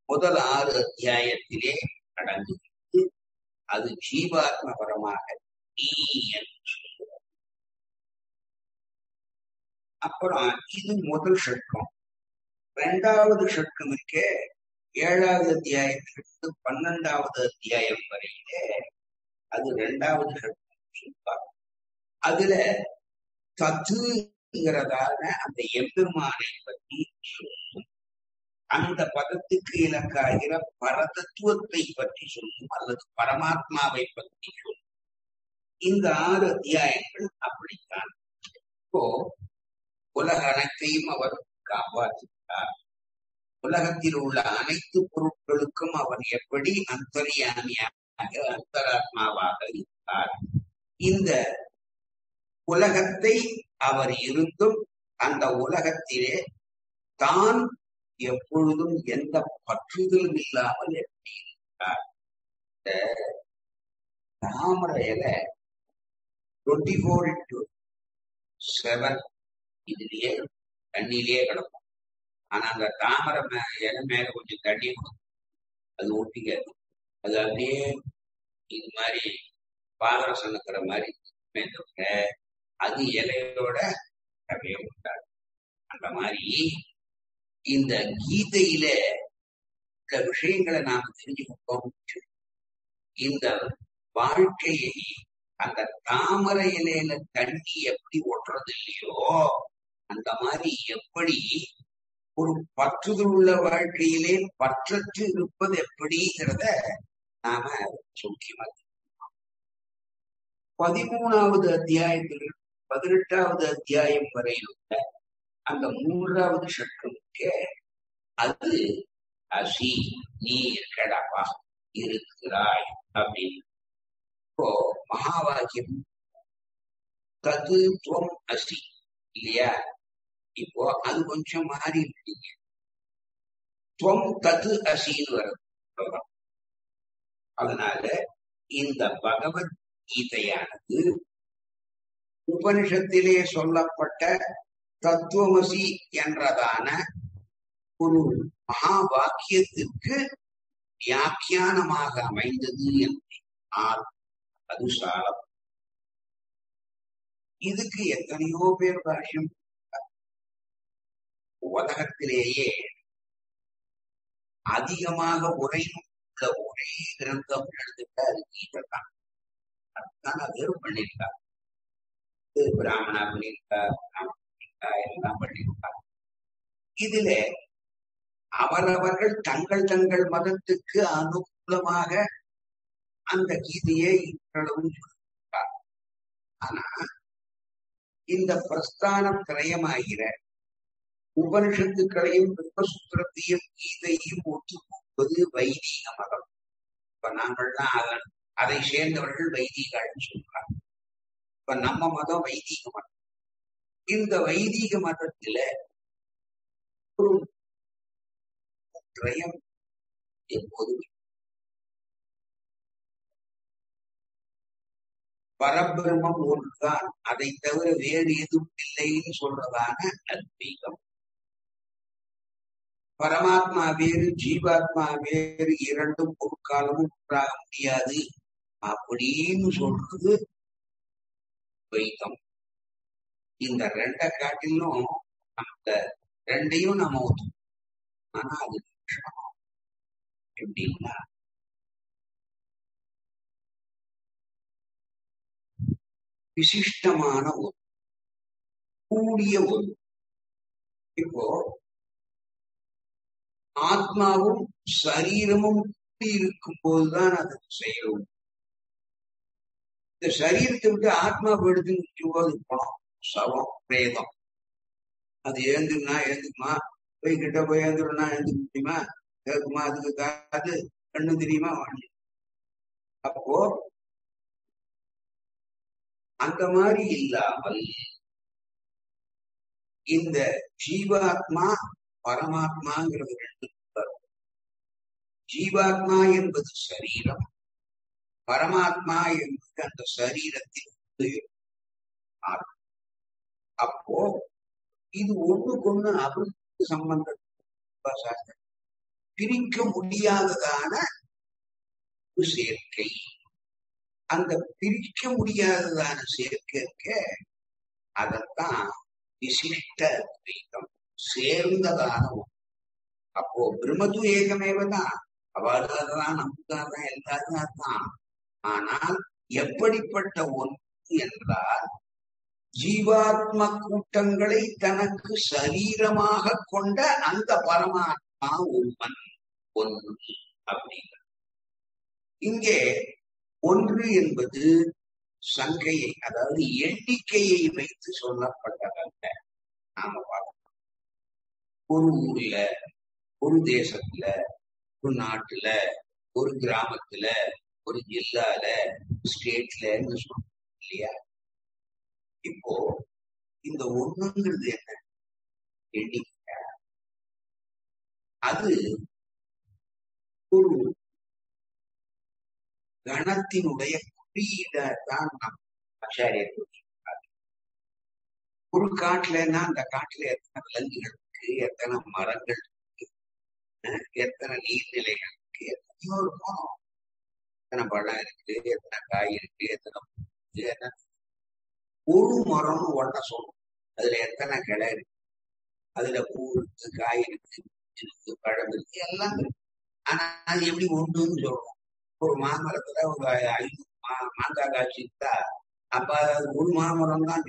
முதல் 6 அத்தியாயத்திலே அடங்குகிறது. அது ஜீவாத்மபரமாக நீ என்று சொல்கிறார். அப்புறம் இது முதல் ஷட்கம். இரண்டாவது ஷட்கம் இருக்கே, 7வது அத்தியாயத்திலிருந்து 12வது அத்தியாயம் வரையிலே அது இரண்டாவது ஷட்கம் சொல்வார். அதுல தத்துங்கிறதான அந்த எம்பெருமானை பற்றி சொல்லும். அந்த பதத்துக்கு இலக்காகிற பரதத்துவத்தை பற்றி சொல்லும் அல்லது பரமாத்மாவை பற்றி சொல்லும். இந்த 6 அத்தியாயங்கள் அப்படித்தான். இப்போ உலக அனைத்தையும் அவர் காப்பாற்றுகிறார். உலகத்தில் உள்ள அனைத்து பொருட்களுக்கும் அவர் எப்படி அந்தர்யாமியாக அந்தராத்மாவாக இருக்கிறார். இந்த உலகத்தை அவர் இருந்தும் அந்த உலகத்திலே தான் எப்பொழுதும் எந்த பற்றுதலும் இல்லாமல் எப்படி இருக்கிறார். இந்த தாமரையில 24/7 இதுலயே தண்ணியிலேயே கிடக்கும். ஆனா அந்த தாமரை இலை மேல கொஞ்சம் தண்ணி கொடுக்கும், அது ஒட்டிக்காது. அது அப்படியே இது மாதிரி பாதரசம் இருக்கிற மாதிரி தவிர அது இலையோட கரைய விட்டாது. அந்த மாதிரி இந்த கீதையில இந்த விஷயங்களை நாம தெரிஞ்சுக்கிட்டோம். இந்த வாழ்க்கையை அந்த தாமரை இலையில தண்ணி எப்படி ஒட்டுறது இல்லையோ அந்த மாதிரி எப்படி ஒரு பற்றுதல் உள்ள வாழ்க்கையிலே பற்றற்று இருப்பது எப்படிங்கிறத நாம முக்கியமா 13வது அத்தியாயத்தில் 18வது அத்தியாயம் வரையிலுள்ள அந்த 3வது ஷட்கமுக்கு அது அசி நீ இருக்கடாப்பா இருக்கிறாய் அப்படின்னு. இப்போ மகா வாக்கியம் தது துவம் அசி இல்லையா? இப்போ அது கொஞ்சம் மாறி இருக்கீங்க. துவம் தது அசின்னு வருது. அதனால இந்த பகவத் கீதையானது உபனிஷத்திலே சொல்லப்பட்ட தத்துவமசி என்றதான ஒரு மகா வாக்கியத்திற்கு வியாக்கியானமாக அமைந்தது என்று அது சாலம். இதுக்கு எத்தனையோ பேர் பாஷ்யம். உலகத்திலேயே அதிகமாக உரையுள்ள ஒரே கிரந்தம் எழுதுகிட்ட அது கீதை தான். அதுதான் வேறு பண்ணியிருக்கார். பிராமணா பண்ணியிருக்கார், எல்லாம் பண்ணியிருக்கார். இதுல அவரவர்கள் தங்கள் தங்கள் மதத்துக்கு அனுகூலமாக அந்த கீதையை இன்றளவும் சொல்லியிருக்கார். ஆனா இந்த பிரஸ்தான திரயமாகிற உபனிஷத்துக்களையும் பிரம்மசூத்திரத்தையும் கீதையும் ஒத்துக்கொள்வது வைதீக மதம். இப்ப நாங்கள்லாம் அதை சேர்ந்தவர்கள் வைதீகள்னு சொல்றாங்க. இப்ப நம்ம மதம் வைதீக மதம். இந்த வைதீக மதத்துல ஒரு திரயம் எப்போதுமே பரபிரம்மம் ஒன்றுதான், அதை தவிர வேறு எதுவும் இல்லைன்னு சொல்றதான அத்வைதம். பரமாத்மா வேறு ஜீவாத்மா வேறு, இரண்டும் ஒரு காலமும் ஒன்றாக முடியாது அப்படின்னு சொல்றது துவைத்தம். இந்த ரெண்டை காட்டிலும் அந்த ரெண்டையும் நம்ம ஒத்துக்கணும். ஆனா அது எப்படின்னா விசிஷ்டமான ஒரு கூடிய ஒரு. இப்போ ஆத்மாவும் சரீரமும் கூடி இருக்கும் போதுதான் அது செய்யும். இந்த சரீரத்தை விட்டு ஆத்மா எடுத்து போது போனோம் சவம் பிரேதம். அது ஏந்துனா ஏந்துக்குமா, போய் கிட்ட போய் ஏந்துனா ஏந்துக்க முடியுமா, கேட்குமா, அதுக்கு காது கண்ணு தெரியுமா வாங்கி. அப்போ அந்த மாதிரி இல்லாமல் இந்த ஜீவாத்மா பரமாத்மாங்கிறது ரெண்டு. ஜீவாத்மா என்பது சரீரம், பரமாத்மா என்பது அந்த சரீரத்தில் அப்போ இது ஒண்ணுக்கொண்ணு அவருக்கு சம்பந்தம் பிரிக்க முடியாததான ஒரு சேர்க்கை. அந்த பிரிக்க முடியாததான சேர்க்கை அதத்தான் விசிஷ்ட அத்வைதம் சேர்ந்ததான ஒன்று. அப்போ பிரம்மது ஏகமேவதான், அவர்தான் நமக்காக எல்லாரும் தான். ஆனால் எப்படிப்பட்ட ஒன்று என்றால் ஜீவாத்ம கூட்டங்களை தனக்கு சரீரமாக கொண்ட அந்த பரமாத்மா ஒருவன் ஒன்று அப்படிங்கிற. இங்கே ஒன்று என்பது சங்கையை, அதாவது எண்ணிக்கையை வைத்து சொல்லப்பட்டதல்ல. நாம பார்க்கணும், ஒரு ஊர்ல, ஒரு தேசத்துல, ஒரு நாட்டுல, ஒரு கிராமத்துல, ஒரு ஜில்லால, ஸ்டேட்ல சொல்றோம் இல்லையா? இப்போ இந்த ஒண்ணுங்கிறது என்ன? எண்ணிக்கை. அது ஒரு கணத்தினுடைய குறியீடாதான் நம் ஆச்சாரியர் சொல்லியிருக்காரு. ஒரு காட்டுலன்னா அந்த காட்டுல எத்தனை விலங்குகள் இருக்கு, எத்தனை மரங்கள் இருக்கு, எத்தனை நீர்நிலைகள் இருக்கு, எத்தனையோ இருக்கும். எத்தனை பழம் இருக்கு, எத்தனை காய் இருக்கு, எத்தனை ஒரு மரம்னு ஒன்ன சொல்லும். அதுல எத்தனை கிளை இருக்கு, அதுல பூ இருக்கு, காய் இருக்கு, பழம் இருக்கு, எல்லாம் இருக்கு. ஆனா அது எப்படி ஒன்றுன்னு சொல்றோம்? ஒரு மாமரத்துல ஒரு 500 மாங்காய் காய்ச்சி இருக்கா, அப்ப ஒரு மாமரம் தான்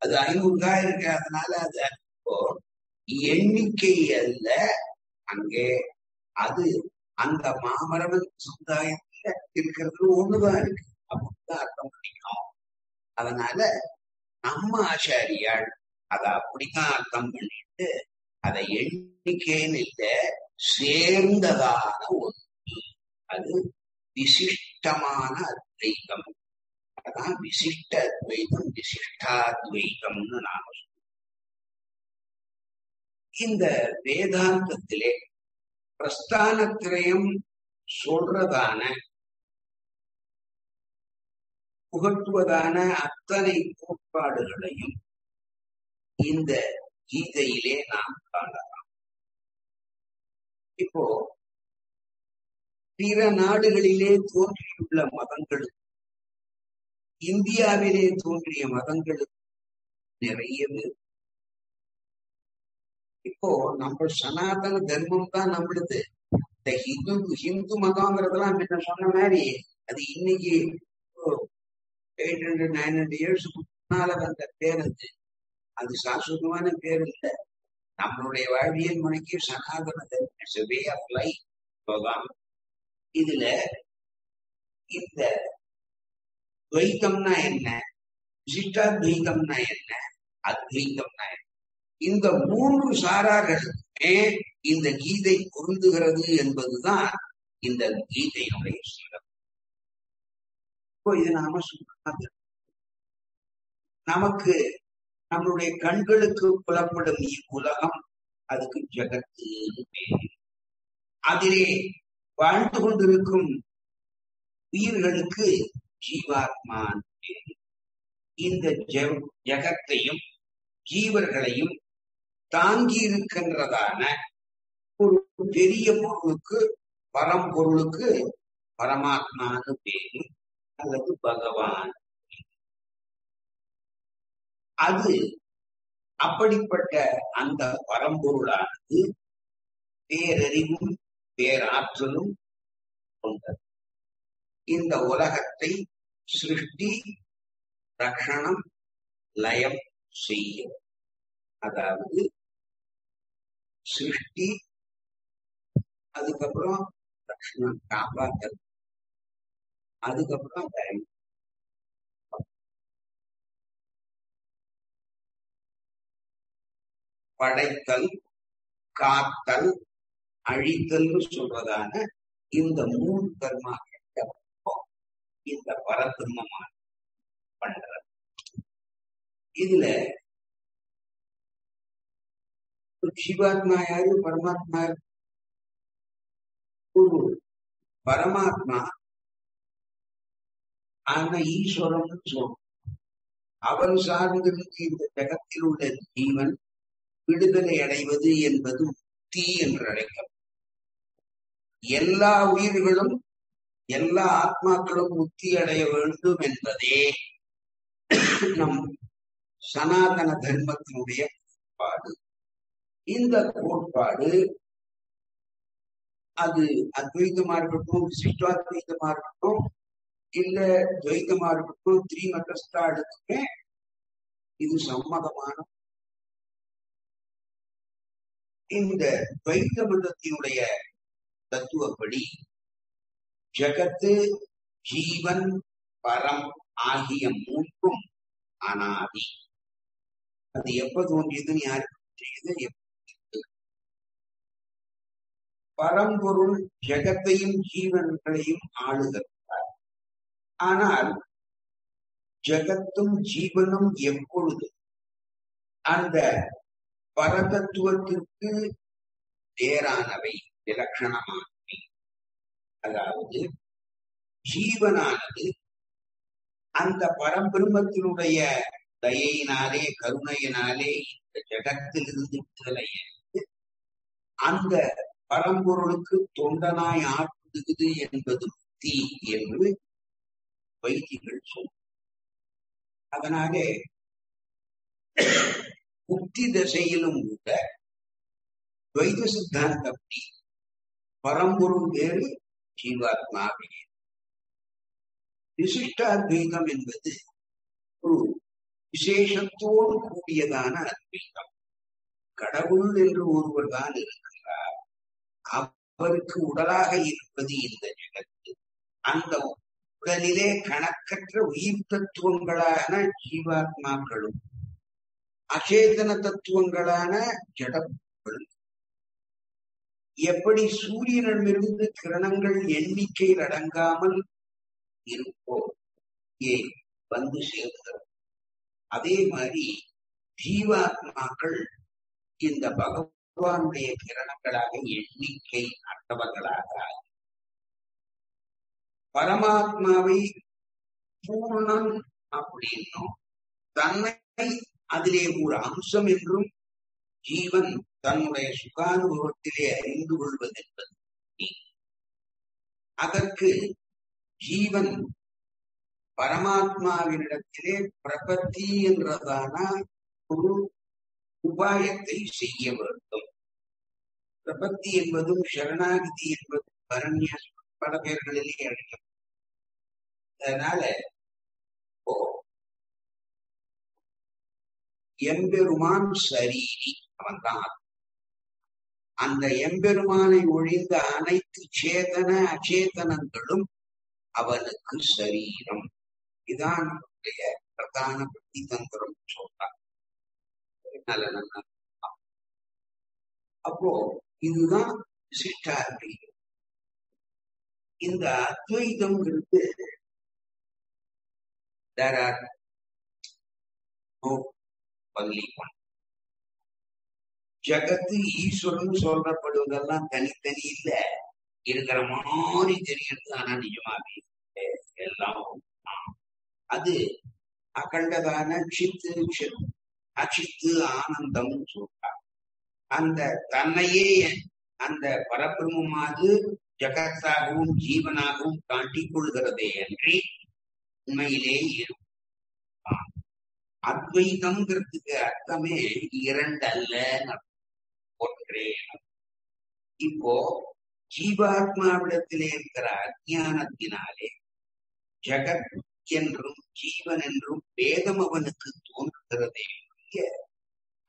அது 500 காய் இருக்கு. அதனால அது இப்போ எண்ணிக்கை அல்ல, அங்கே அது அந்த மாமரம் சமுதாயத்துல இருக்கிறது ஒண்ணுதான் இருக்கு அப்படின்னு அர்த்தம் பண்ணிக்கணும். அதனால நம்ம ஆச்சாரியால் அதை அப்படித்தான் அர்த்தம் பண்ணிட்டு அதை எண்ணிக்கைன்னு இல்ல, சேர்ந்ததான ஒன்று. அது விசிஷ்டமான அத்வைதம். அதான் விசிஷ்ட அத்வைதம், விசிஷ்டாத்வைதம்னு நாம சொல்றோம். இந்த வேதாந்தத்திலே பிரஸ்தானத்திரயம் சொல்றதான புகட்டுவதான அத்தனை கோட்பாடுகளையும் இந்த கீதையிலே நாம் காணலாம். இப்போ பிற நாடுகளிலே தோன்றியுள்ள மதங்களுக்கு, இந்தியாவிலே தோன்றிய மதங்களுக்கு நிறைய பேர். இப்போ நம்ம சனாதன தர்மம் தான் நம்மளுது. இந்த ஹிந்து மதம்ங்கிறதெல்லாம் முன்ன சொன்ன மாதிரி அது இன்னைக்கு 800-900 இயர்ஸ்க்கு முன்னால வந்த பேர். அது சாஸ்வதமான பேர் இல்லை. நம்மளுடைய வாழ்வியல் முறைக்கு சனாதன தர்மம் வே ஆஃப் லைஃப் சொல்லலாம். இதுல இந்த துவைத்தம்னா என்ன, விசிஷ்டாத்வைத்தம்னா என்ன, அத்வைத்தம்னா என்ன, இந்த 3 சாரார்களுக்குமே இந்த கீதை பொருந்துகிறது என்பதுதான் இந்த கீதையினுடைய சிறப்பு. இப்போ இது நாம சொன்னது நமக்கு நம்மளுடைய கண்களுக்கு புலப்படும் இவ்வுலகம், அதுக்கு ஜகத்துன்னு பேரு. அதிலே வாழ்ந்து கொண்டிருக்கும் உயிர்களுக்கு ஜீவாத்மான் பேரு. இந்த ஜகத்தையும் ஜீவர்களையும் தாங்கி இருக்கின்றதான ஒரு பெரிய பொருளுக்கு, பரம்பொருளுக்கு பரமாத்மான்னு பேரு அல்லது பகவான். அது அப்படிப்பட்ட அந்த பரம்பொருளானது பேரறிவும் பேராற்றலும் கொண்டது. இந்த உலகத்தை சிருஷ்டி, ரக்ஷணம், லயம் செய்ய, அதாவது சிருஷ்டி, அதுக்கப்புறம் ரக்ஷணம் காப்பாற்றல், அதுக்கப்புறம் லயம். படைத்தல், காத்தல், அழித்தல் சொல்றதான இந்த 3 கர்மாக்கள் இந்த பரபிரம்மமான பண்றது. இதுல ஜீவாத்மா யாரு, பரமாத்மா யாரு? ஒரு பரமாத்மா ஆனா ஈஸ்வரன் சொல்றோம். அவன் சார்ந்திருந்து இந்த ஜகத்தில் உள்ள ஜீவன் விடுதலை அடைவது என்பது முக்தி என்று அழைக்கப்படும். எல்லா உயிர்களும் எல்லா ஆத்மாக்களும் முக்தி அடைய வேண்டும் என்பதே நம் சனாதன தர்மத்தினுடைய கோட்பாடு. இந்த கோட்பாடு அது அத்வைதமா இருக்கட்டும், விசிஷ்டாத்வைதமா இருக்கட்டும், இல்ல துவைதமா இருக்கட்டும், திரிமதஸ்தாளுக்குமே இது சம்மதமான. இந்த துவைத மதத்தினுடைய தத்துவப்படி ஜகத்து, ஜீவன், பரம் ஆகிய மூன்றும் அனாதி. அது எப்ப தோன்றியதுன்னு யாருக்கு தெரியுது? பரம்பொருள் ஜகத்தையும் ஜீவன்களையும் ஆளுகிறார். ஆனால் ஜகத்தும் ஜீவனும் எப்பொழுது அந்த பரதத்துவத்திற்கு வேறானவை, விலட்சணமானவை. அதாவது ஜீவனானது அந்த பரம்பிரம்மத்தினுடைய தயையினாலே, கருணையினாலே இந்த ஜகத்திலிருந்து விடுதலையடைந்து அந்த பரம்பொருளுக்கு தொண்டனாய் ஆற்றுகிறது என்பது முக்தி என்று வைதிகள் சொல்லும். அதனாலே முக்தி தசையிலும் கூட துவைத சித்தாந்தப்படி பரம்பொருள் வேறு, ஜீவாத்மா வேறு. விசிஷ்டாத்வைதம் என்பது ஒரு விசேஷத்தோடு கூடியதான அத்வைதம். கடவுள் என்று ஒருவர் தான் இருக்கிறார். அவருக்கு உடலாக இருப்பது இந்த ஜகத்து. அந்த உடலிலே கணக்கற்ற உயிர் தத்துவங்களான ஜீவாத்மாக்களும் அச்சேதன தத்துவங்களான ஜடங்களும் எப்படி சூரியனிடமிருந்து கிரணங்கள் எண்ணிக்கையில் அடங்காமல் இருக்கோ வந்து சேர்கிறது, அதே மாதிரி ஜீவாத்மாக்கள் இந்த பகவானுடைய கிரணங்களாக எண்ணிக்கை அற்றவர்களாக பரமாத்மாவை பூர்ணம் அப்படின்னும் தன்னை அதிலே ஒரு அம்சம் என்றும் ஜீவன் தன்னுடைய சுகானுபவத்திலே அறிந்து கொள்வது என்பது. அதற்கு ஜீவன் பரமாத்மாவினிடத்திலே பிரபத்தி என்றதான ஒரு உபாயத்தை செய்ய வேண்டும். பிரபத்தி என்பதும் சரணாகதி என்பதும் பரண்ய பல பேர்களிலே அழைக்கும். அதனால எம்பெருமான் சரீரி, அவன் தான். அந்த எம்பெருமானை ஒழிந்த அனைத்து சேதன அச்சேதனங்களும் அவனுக்கு சரீரம். இதான் பிரதான பக்தி தந்திரம் சொல்றார். அப்போ இதுதான் விசிஷ்டாத்வைதம். இந்த அத்வைதம்ங்கிறது ஜகத்து ஈஸ்வரன் சொல்லப்படுவதெல்லாம் தனித்தனி இல்ல, இருக்கிற மாதிரி தெரிகிறது. ஆனா நிஜமாவே எல்லாம் அது அகண்டதான சித்து அச்சித்து ஆனந்தம் சொல்றார். அந்த தன்னையே அந்த பரபிரமமானது ஜகத்தாகவும் ஜீவனாகவும் காட்டிக் கொள்கிறதே அன்றி உண்மையிலே இருக்கும். அத்வைதம்ங்கிறதுக்கு அர்த்தமே இரண்டு அல்ல, ஒன்றே. இப்போ ஜீவாத்மாவிடத்திலே இருக்கிற அஜ்ஞானத்தினாலே ஜகத் என்றும் ஜீவன் என்றும் வேதம் அவனுக்கு தோன்றுகிறதே,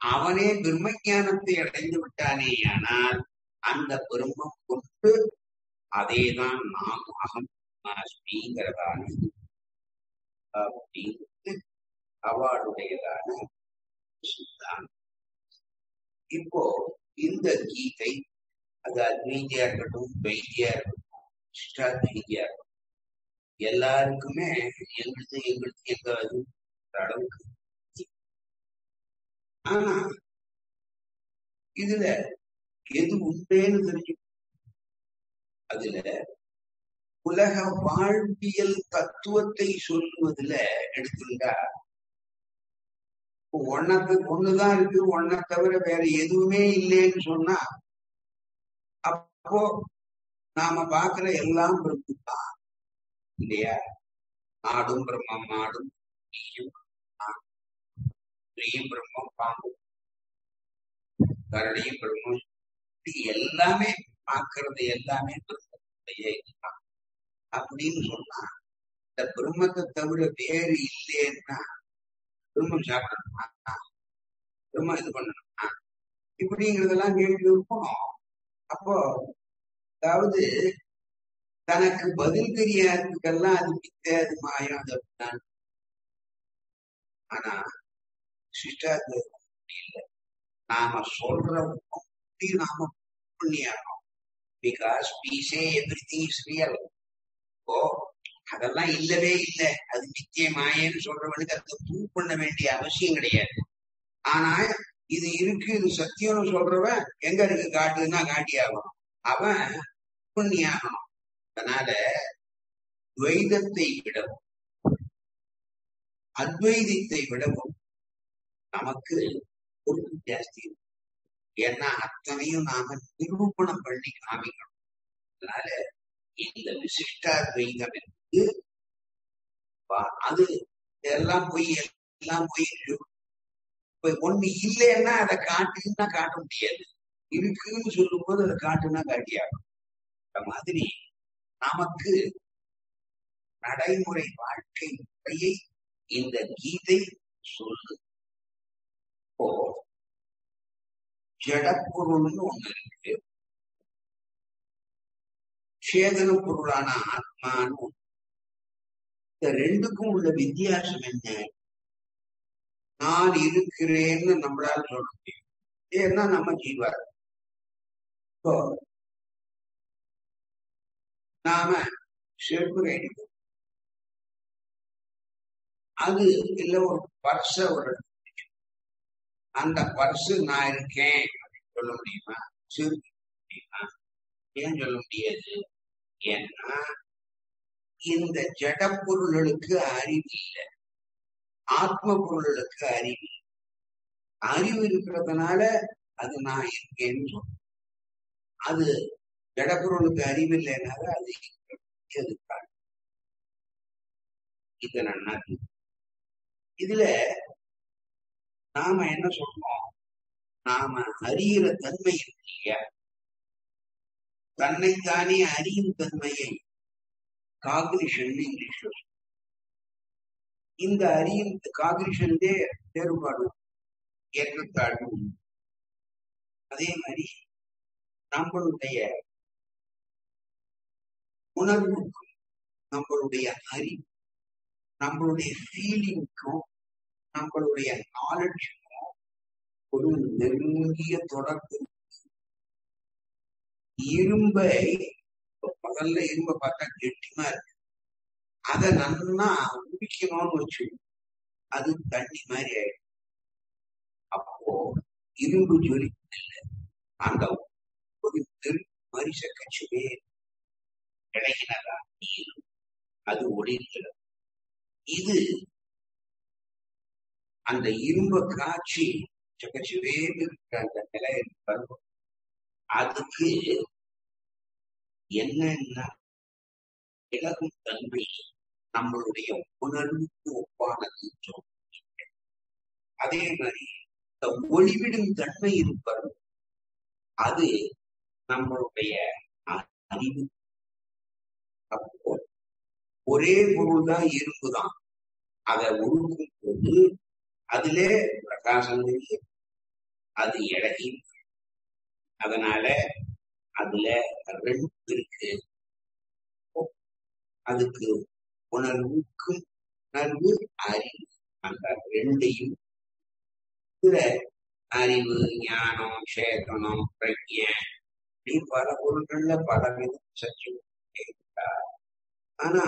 அவனே பிரம்மஞானத்தை அடைந்து விட்டானே. ஆனால் அந்த பிரம்மம் கொண்டு அதேதான் நாம் அகம் அஸ்மிங்கிறதான அவளுடையதான சித்தாந்தம். இப்போ இந்த கீதை அது அத்வைதியா இருக்கட்டும், வைத்தியா இருக்கட்டும், இஷ்டாத்வைதியா இருக்கட்டும், எல்லாருக்குமே எங்களுக்கு எங்க அளவுக்கு. ஆனா இதுல எது உண்மைன்னு தெரிஞ்சு, அதுல உலக வாழ்வியல் தத்துவத்தை சொல்லுவதுல எடுத்துட்டா ஒண்ணுதான் இருக்கு, ஒன்ன தவிர வேற எதுவுமே இல்லைன்னு சொன்னா அப்போ நாம பாக்குற எல்லாம் பிரம்மம் தான் இல்லையா? நாடும் பிரம்மம், நாடும் ஸ்திரீயும் பிரம்மம், பாம்பு கரடியும் பிரம்மம், எல்லாமே பார்க்கறது எல்லாமே பிரம்மத்துடைய இதுதான் அப்படின்னு சொன்னா, இந்த பிரம்மத்தை தவிர வேறு இல்லைன்னா பிரம்மம் சாப்பிடணுமா, பிரம்மம் இது பண்ணணுமா, இப்படிங்கிறதெல்லாம் கேள்வி இருக்கும். அப்போ அதாவது தனக்கு பதில் தெரியாததுக்கெல்லாம் அது மித்த அது மாயம் அது அப்படிதான். ஆனா சிஷ்டாத்வைதம் இல்லை. நாம சொல்ற நாம பண்ணியாகணும். Because we say everything is real. இப்போ அதெல்லாம் இல்லவே இல்லை, அது நித்திய மாயன்னு சொல்றவனுக்கு அதை ப்ரூவ் பண்ண வேண்டிய அவசியம் கிடையாது. ஆனா இது இருக்கு, இது சத்தியம்னு சொல்றவன் எங்க இருக்கு காட்டுன்னா காட்டி ஆகணும், அவன் பண்ணியாகணும். அதனால துவைதத்தை விடவும் அத்வைதத்தை விடவும் நமக்கு பொருள் ஜாஸ்தி. ஏன்னா அத்தனையும் நாம நிரூபணம் பண்ணி காமிக்கணும். அதனால இந்த விசிஷ்டாத்வைதம் என்பது அது எல்லாம் பொய், எல்லாம் பொய். இப்ப ஒண்ணு இல்லைன்னா அதை காட்டுன்னா காட்ட முடியாது, இருக்குன்னு சொல்லும் போது அதை காட்டுனா காட்டியாகும். இந்த மாதிரி நமக்கு நடைமுறை வாழ்க்கை முறையை இந்த கீதை சொல்லு. இப்போ ஜடப்பொருள்னு ஒண்ணு இருக்கு, சேதன பொருளான ஆத்மான்னு. இந்த ரெண்டுக்கும் உள்ள வித்தியாசம் என்ன? நான் இருக்கிறேன்னு நம்மளால சொல்ல முடியும், ஏன்னா நம்ம ஜீவா. இப்போ நாம செருப்பு ரைடு, அது இல்ல ஒரு பர்ஸ ஒரு அந்த பர்ஸ் நான் இருக்கேன் அப்படின்னு சொல்ல முடியுமா? செருப்பு முடியுமா? ஏன் சொல்ல முடியாது? ஏன்னா இந்த ஜட பொருள்களுக்கு அறிவு இல்லை, ஆத்ம பொருள்களுக்கு அறிவு. அறிவு இருக்கிறதுனால அது நான் இருக்கேன்னு சொல்றேன். அது ஜட பொருளுக்கு அறிவு இல்லைனால அது இருக்காது. இது நன்னா. இதுல நாம என்ன சொல்றோம்? நாம அறிகிற தன்மை இருக்கு இல்லையா, தன்னைத்தானே அறியும் தன்மையை காக்னிஷன் இங்கிலீஷ்ல. இந்த அறியும் காக்னிஷன்லே வேறுபாடு, ஏற்றத்தாழ்வு. அதே மாதிரி நம்மளுடைய உணர்வுக்கும் நம்மளுடைய அறிவு, நம்மளுடைய ஃபீலிங்க்கும் நம்மளுடைய நாலெட்ஜுக்கும் ஒரு நெருங்கிய தொடர்பு. இரும்பை முதல்ல இரும்பை பார்த்தா கெட்டிமா இருக்கு, அதை நன்னா உரிக்கணும்னு வச்சு அது தண்ணி மாதிரி ஆயிடும். அப்போ இரும்பு ஜொலிக்கல, அந்த ஒரு நெருப்பு மாதிரி சக்கச்சுவே கிடைக்கினதா நீர், அது ஒளிர்கிறது. இது அந்த இரும்பை காட்சி சக்கச்சுவே இருக்கிற அந்த நிலை பருவம். அதுக்கு என்னன்னா இலகும் தன்மை நம்மளுடைய உணர்வுக்கு ஒப்பானது. அதே மாதிரி இந்த ஒளிவிடும் தன்மை இருப்பது அது நம்மளுடைய அறிவு. அப்போ ஒரே பொருள் தான், இரும்புதான். அதை உருக்கும் போது அதிலே பிரகாசம் தெரியும், அது இழகி. அதனால அதுல ரெண்டு இருக்கு. அதுக்கு உணர்வுக்கும் உணர்வு அறிவு, அந்த ரெண்டையும் இதுல அறிவு, ஞானம், சேதனம், பிரக்ஞை, பல பொருள்கள்ல பல விதம் சச்சு. ஆனா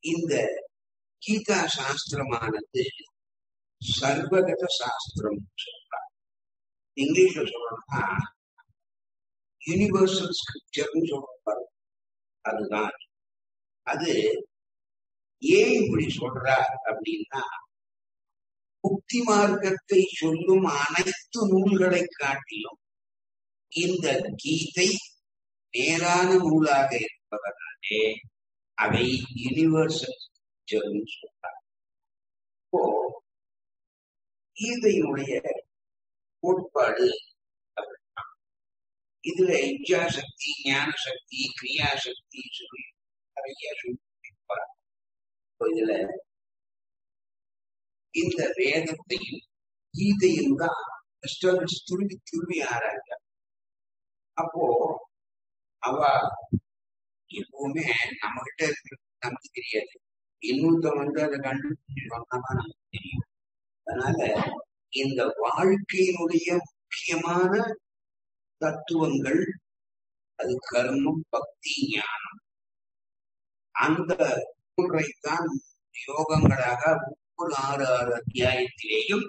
இந்த கீதா சாஸ்திரமானது சர்வகத சாஸ்திரம் சொல்றாங்க. இங்கிலீஷ்ல சொல்லணும்னா யூனிவர்சல் ஸ்கிரிப்சர்னு சொல்றாங்க. அதுதான் அது. ஏன் இப்படி சொல்றா அப்படின்னா, முக்தி மார்க்கத்தை சொல்லும் அனைத்து நூல்களை காட்டிலும் இந்த கீதை நேரான நூலாக இருப்பதனாலே அவை யூனிவர்சல் ஸ்கிரிப்சர்னு சொல்றாங்க. இப்போ கீதையினுடைய கோட்பாடு. இதுல இச்சா சக்தி, ஞான சக்தி, கிரியா சக்தி சொல்லி நிறைய சொல்லியிருப்பார். இதுல இந்த வேதத்தையும் கீதையும் தான் திரும்பி திரும்பி ஆராய்ச்சார். அப்போ அவ எப்பவுமே நம்ம கிட்ட இருக்கிறது நமக்கு தெரியாது, இன்னொருத்த அதை கண்டுபிடிச்சு சொன்னாதான் நமக்கு தெரியும். அதனால இந்த வாழ்க்கையினுடைய முக்கியமான தத்துவங்கள் அது கர்மம், பக்தி, ஞானம், அந்த மூன்றைத்தான் யோகங்களாக ஒவ்வொரு 6 அத்தியாயத்திலேயும்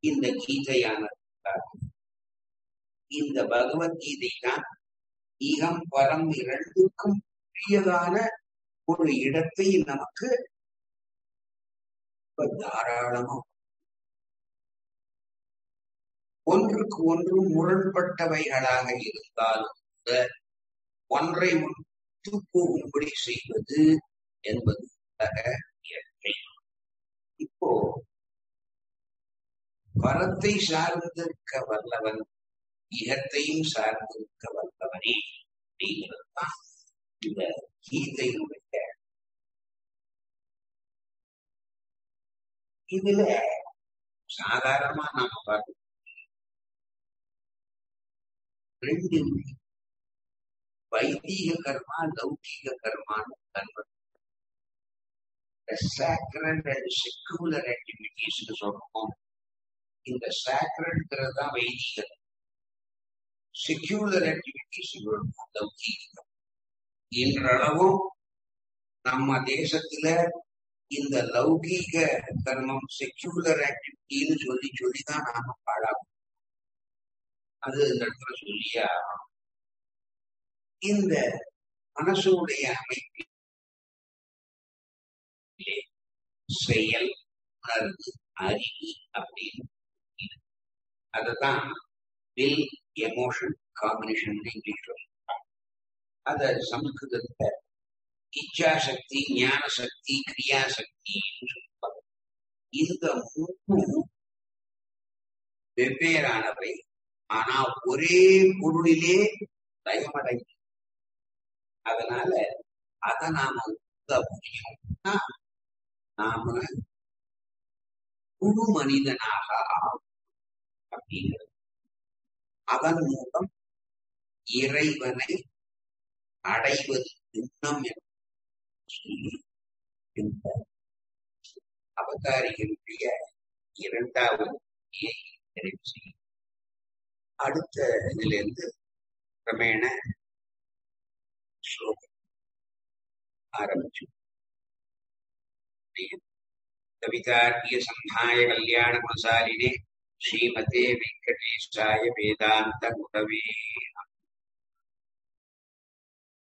இந்த கீதையானது. இந்த பகவத்கீதை தான் ஈகம் பரம் இரண்டுக்கும் உரியதான ஒரு இடத்தை நமக்கு தாராளமா, ஒன்றுக்கு ஒன்று முரண்பட்டவைகளாக இருந்தாலும் ஒன்றை ஒன்று போகும்படி செய்வது என்பது இயற்கை. இப்போ பரத்தை சார்ந்திருக்க வல்லவன் இகத்தையும் சார்ந்திருக்க வல்லவனே அப்படிங்கிறது தான் இந்த கீதையினுடைய. இதுல சாதாரணமா நாம பார்க்க ரெண்டு வைதீக கர்மா, லௌகீக கர்மான்னு convert. sacred and secular activities சொல்றோம். இந்த sacredங்கிறது தான் வைதீகம், செக்யூலர் ஆக்டிவிட்டிஸ் லௌகீகம். இன்றளவும் நம்ம தேசத்துல இந்த லௌகீக கர்மம், செக்யூலர் ஆக்டிவிட்டின்னு சொல்லி சொல்லிதான் நாம பாழாகும். அது இந்த இடத்துல சொல்லியா இந்த மனசுடைய அமைப்பிலே செயல், உணர்வு, அறிவு அப்படின்னு அததான் வில், எமோஷன் காம்பினேஷன் இங்கிலீஷ் சொல்றாங்க. அத சமஸ்கிருதத்துல இச்சா சக்தி, ஞான சக்தி, கிரியா சக்தி சொல்லுவாங்க. இந்த மூணும் வெவ்வேறானவை, ஆனா ஒரே பொருளிலே லயமடையும். அதனால அதை நாம முடியும்னா நாம முழு மனிதனாக ஆகும் அப்படிங்கிறது. அதன் மூலம் இறைவனை அடைவது திண்ணம் என்று சொல்லி இந்த அவதாரிகளுடைய 2வது நிறைவு செய்யும். அடுத்த இதிலிருந்து கிரமேண ஸ்லோகம் ஆரம்பிச்சு கவிதார்க்கிய சம்ஹாய கல்யாண குணசாலினே ஸ்ரீமதே வெங்கடேஷாய வேதாந்த குரவே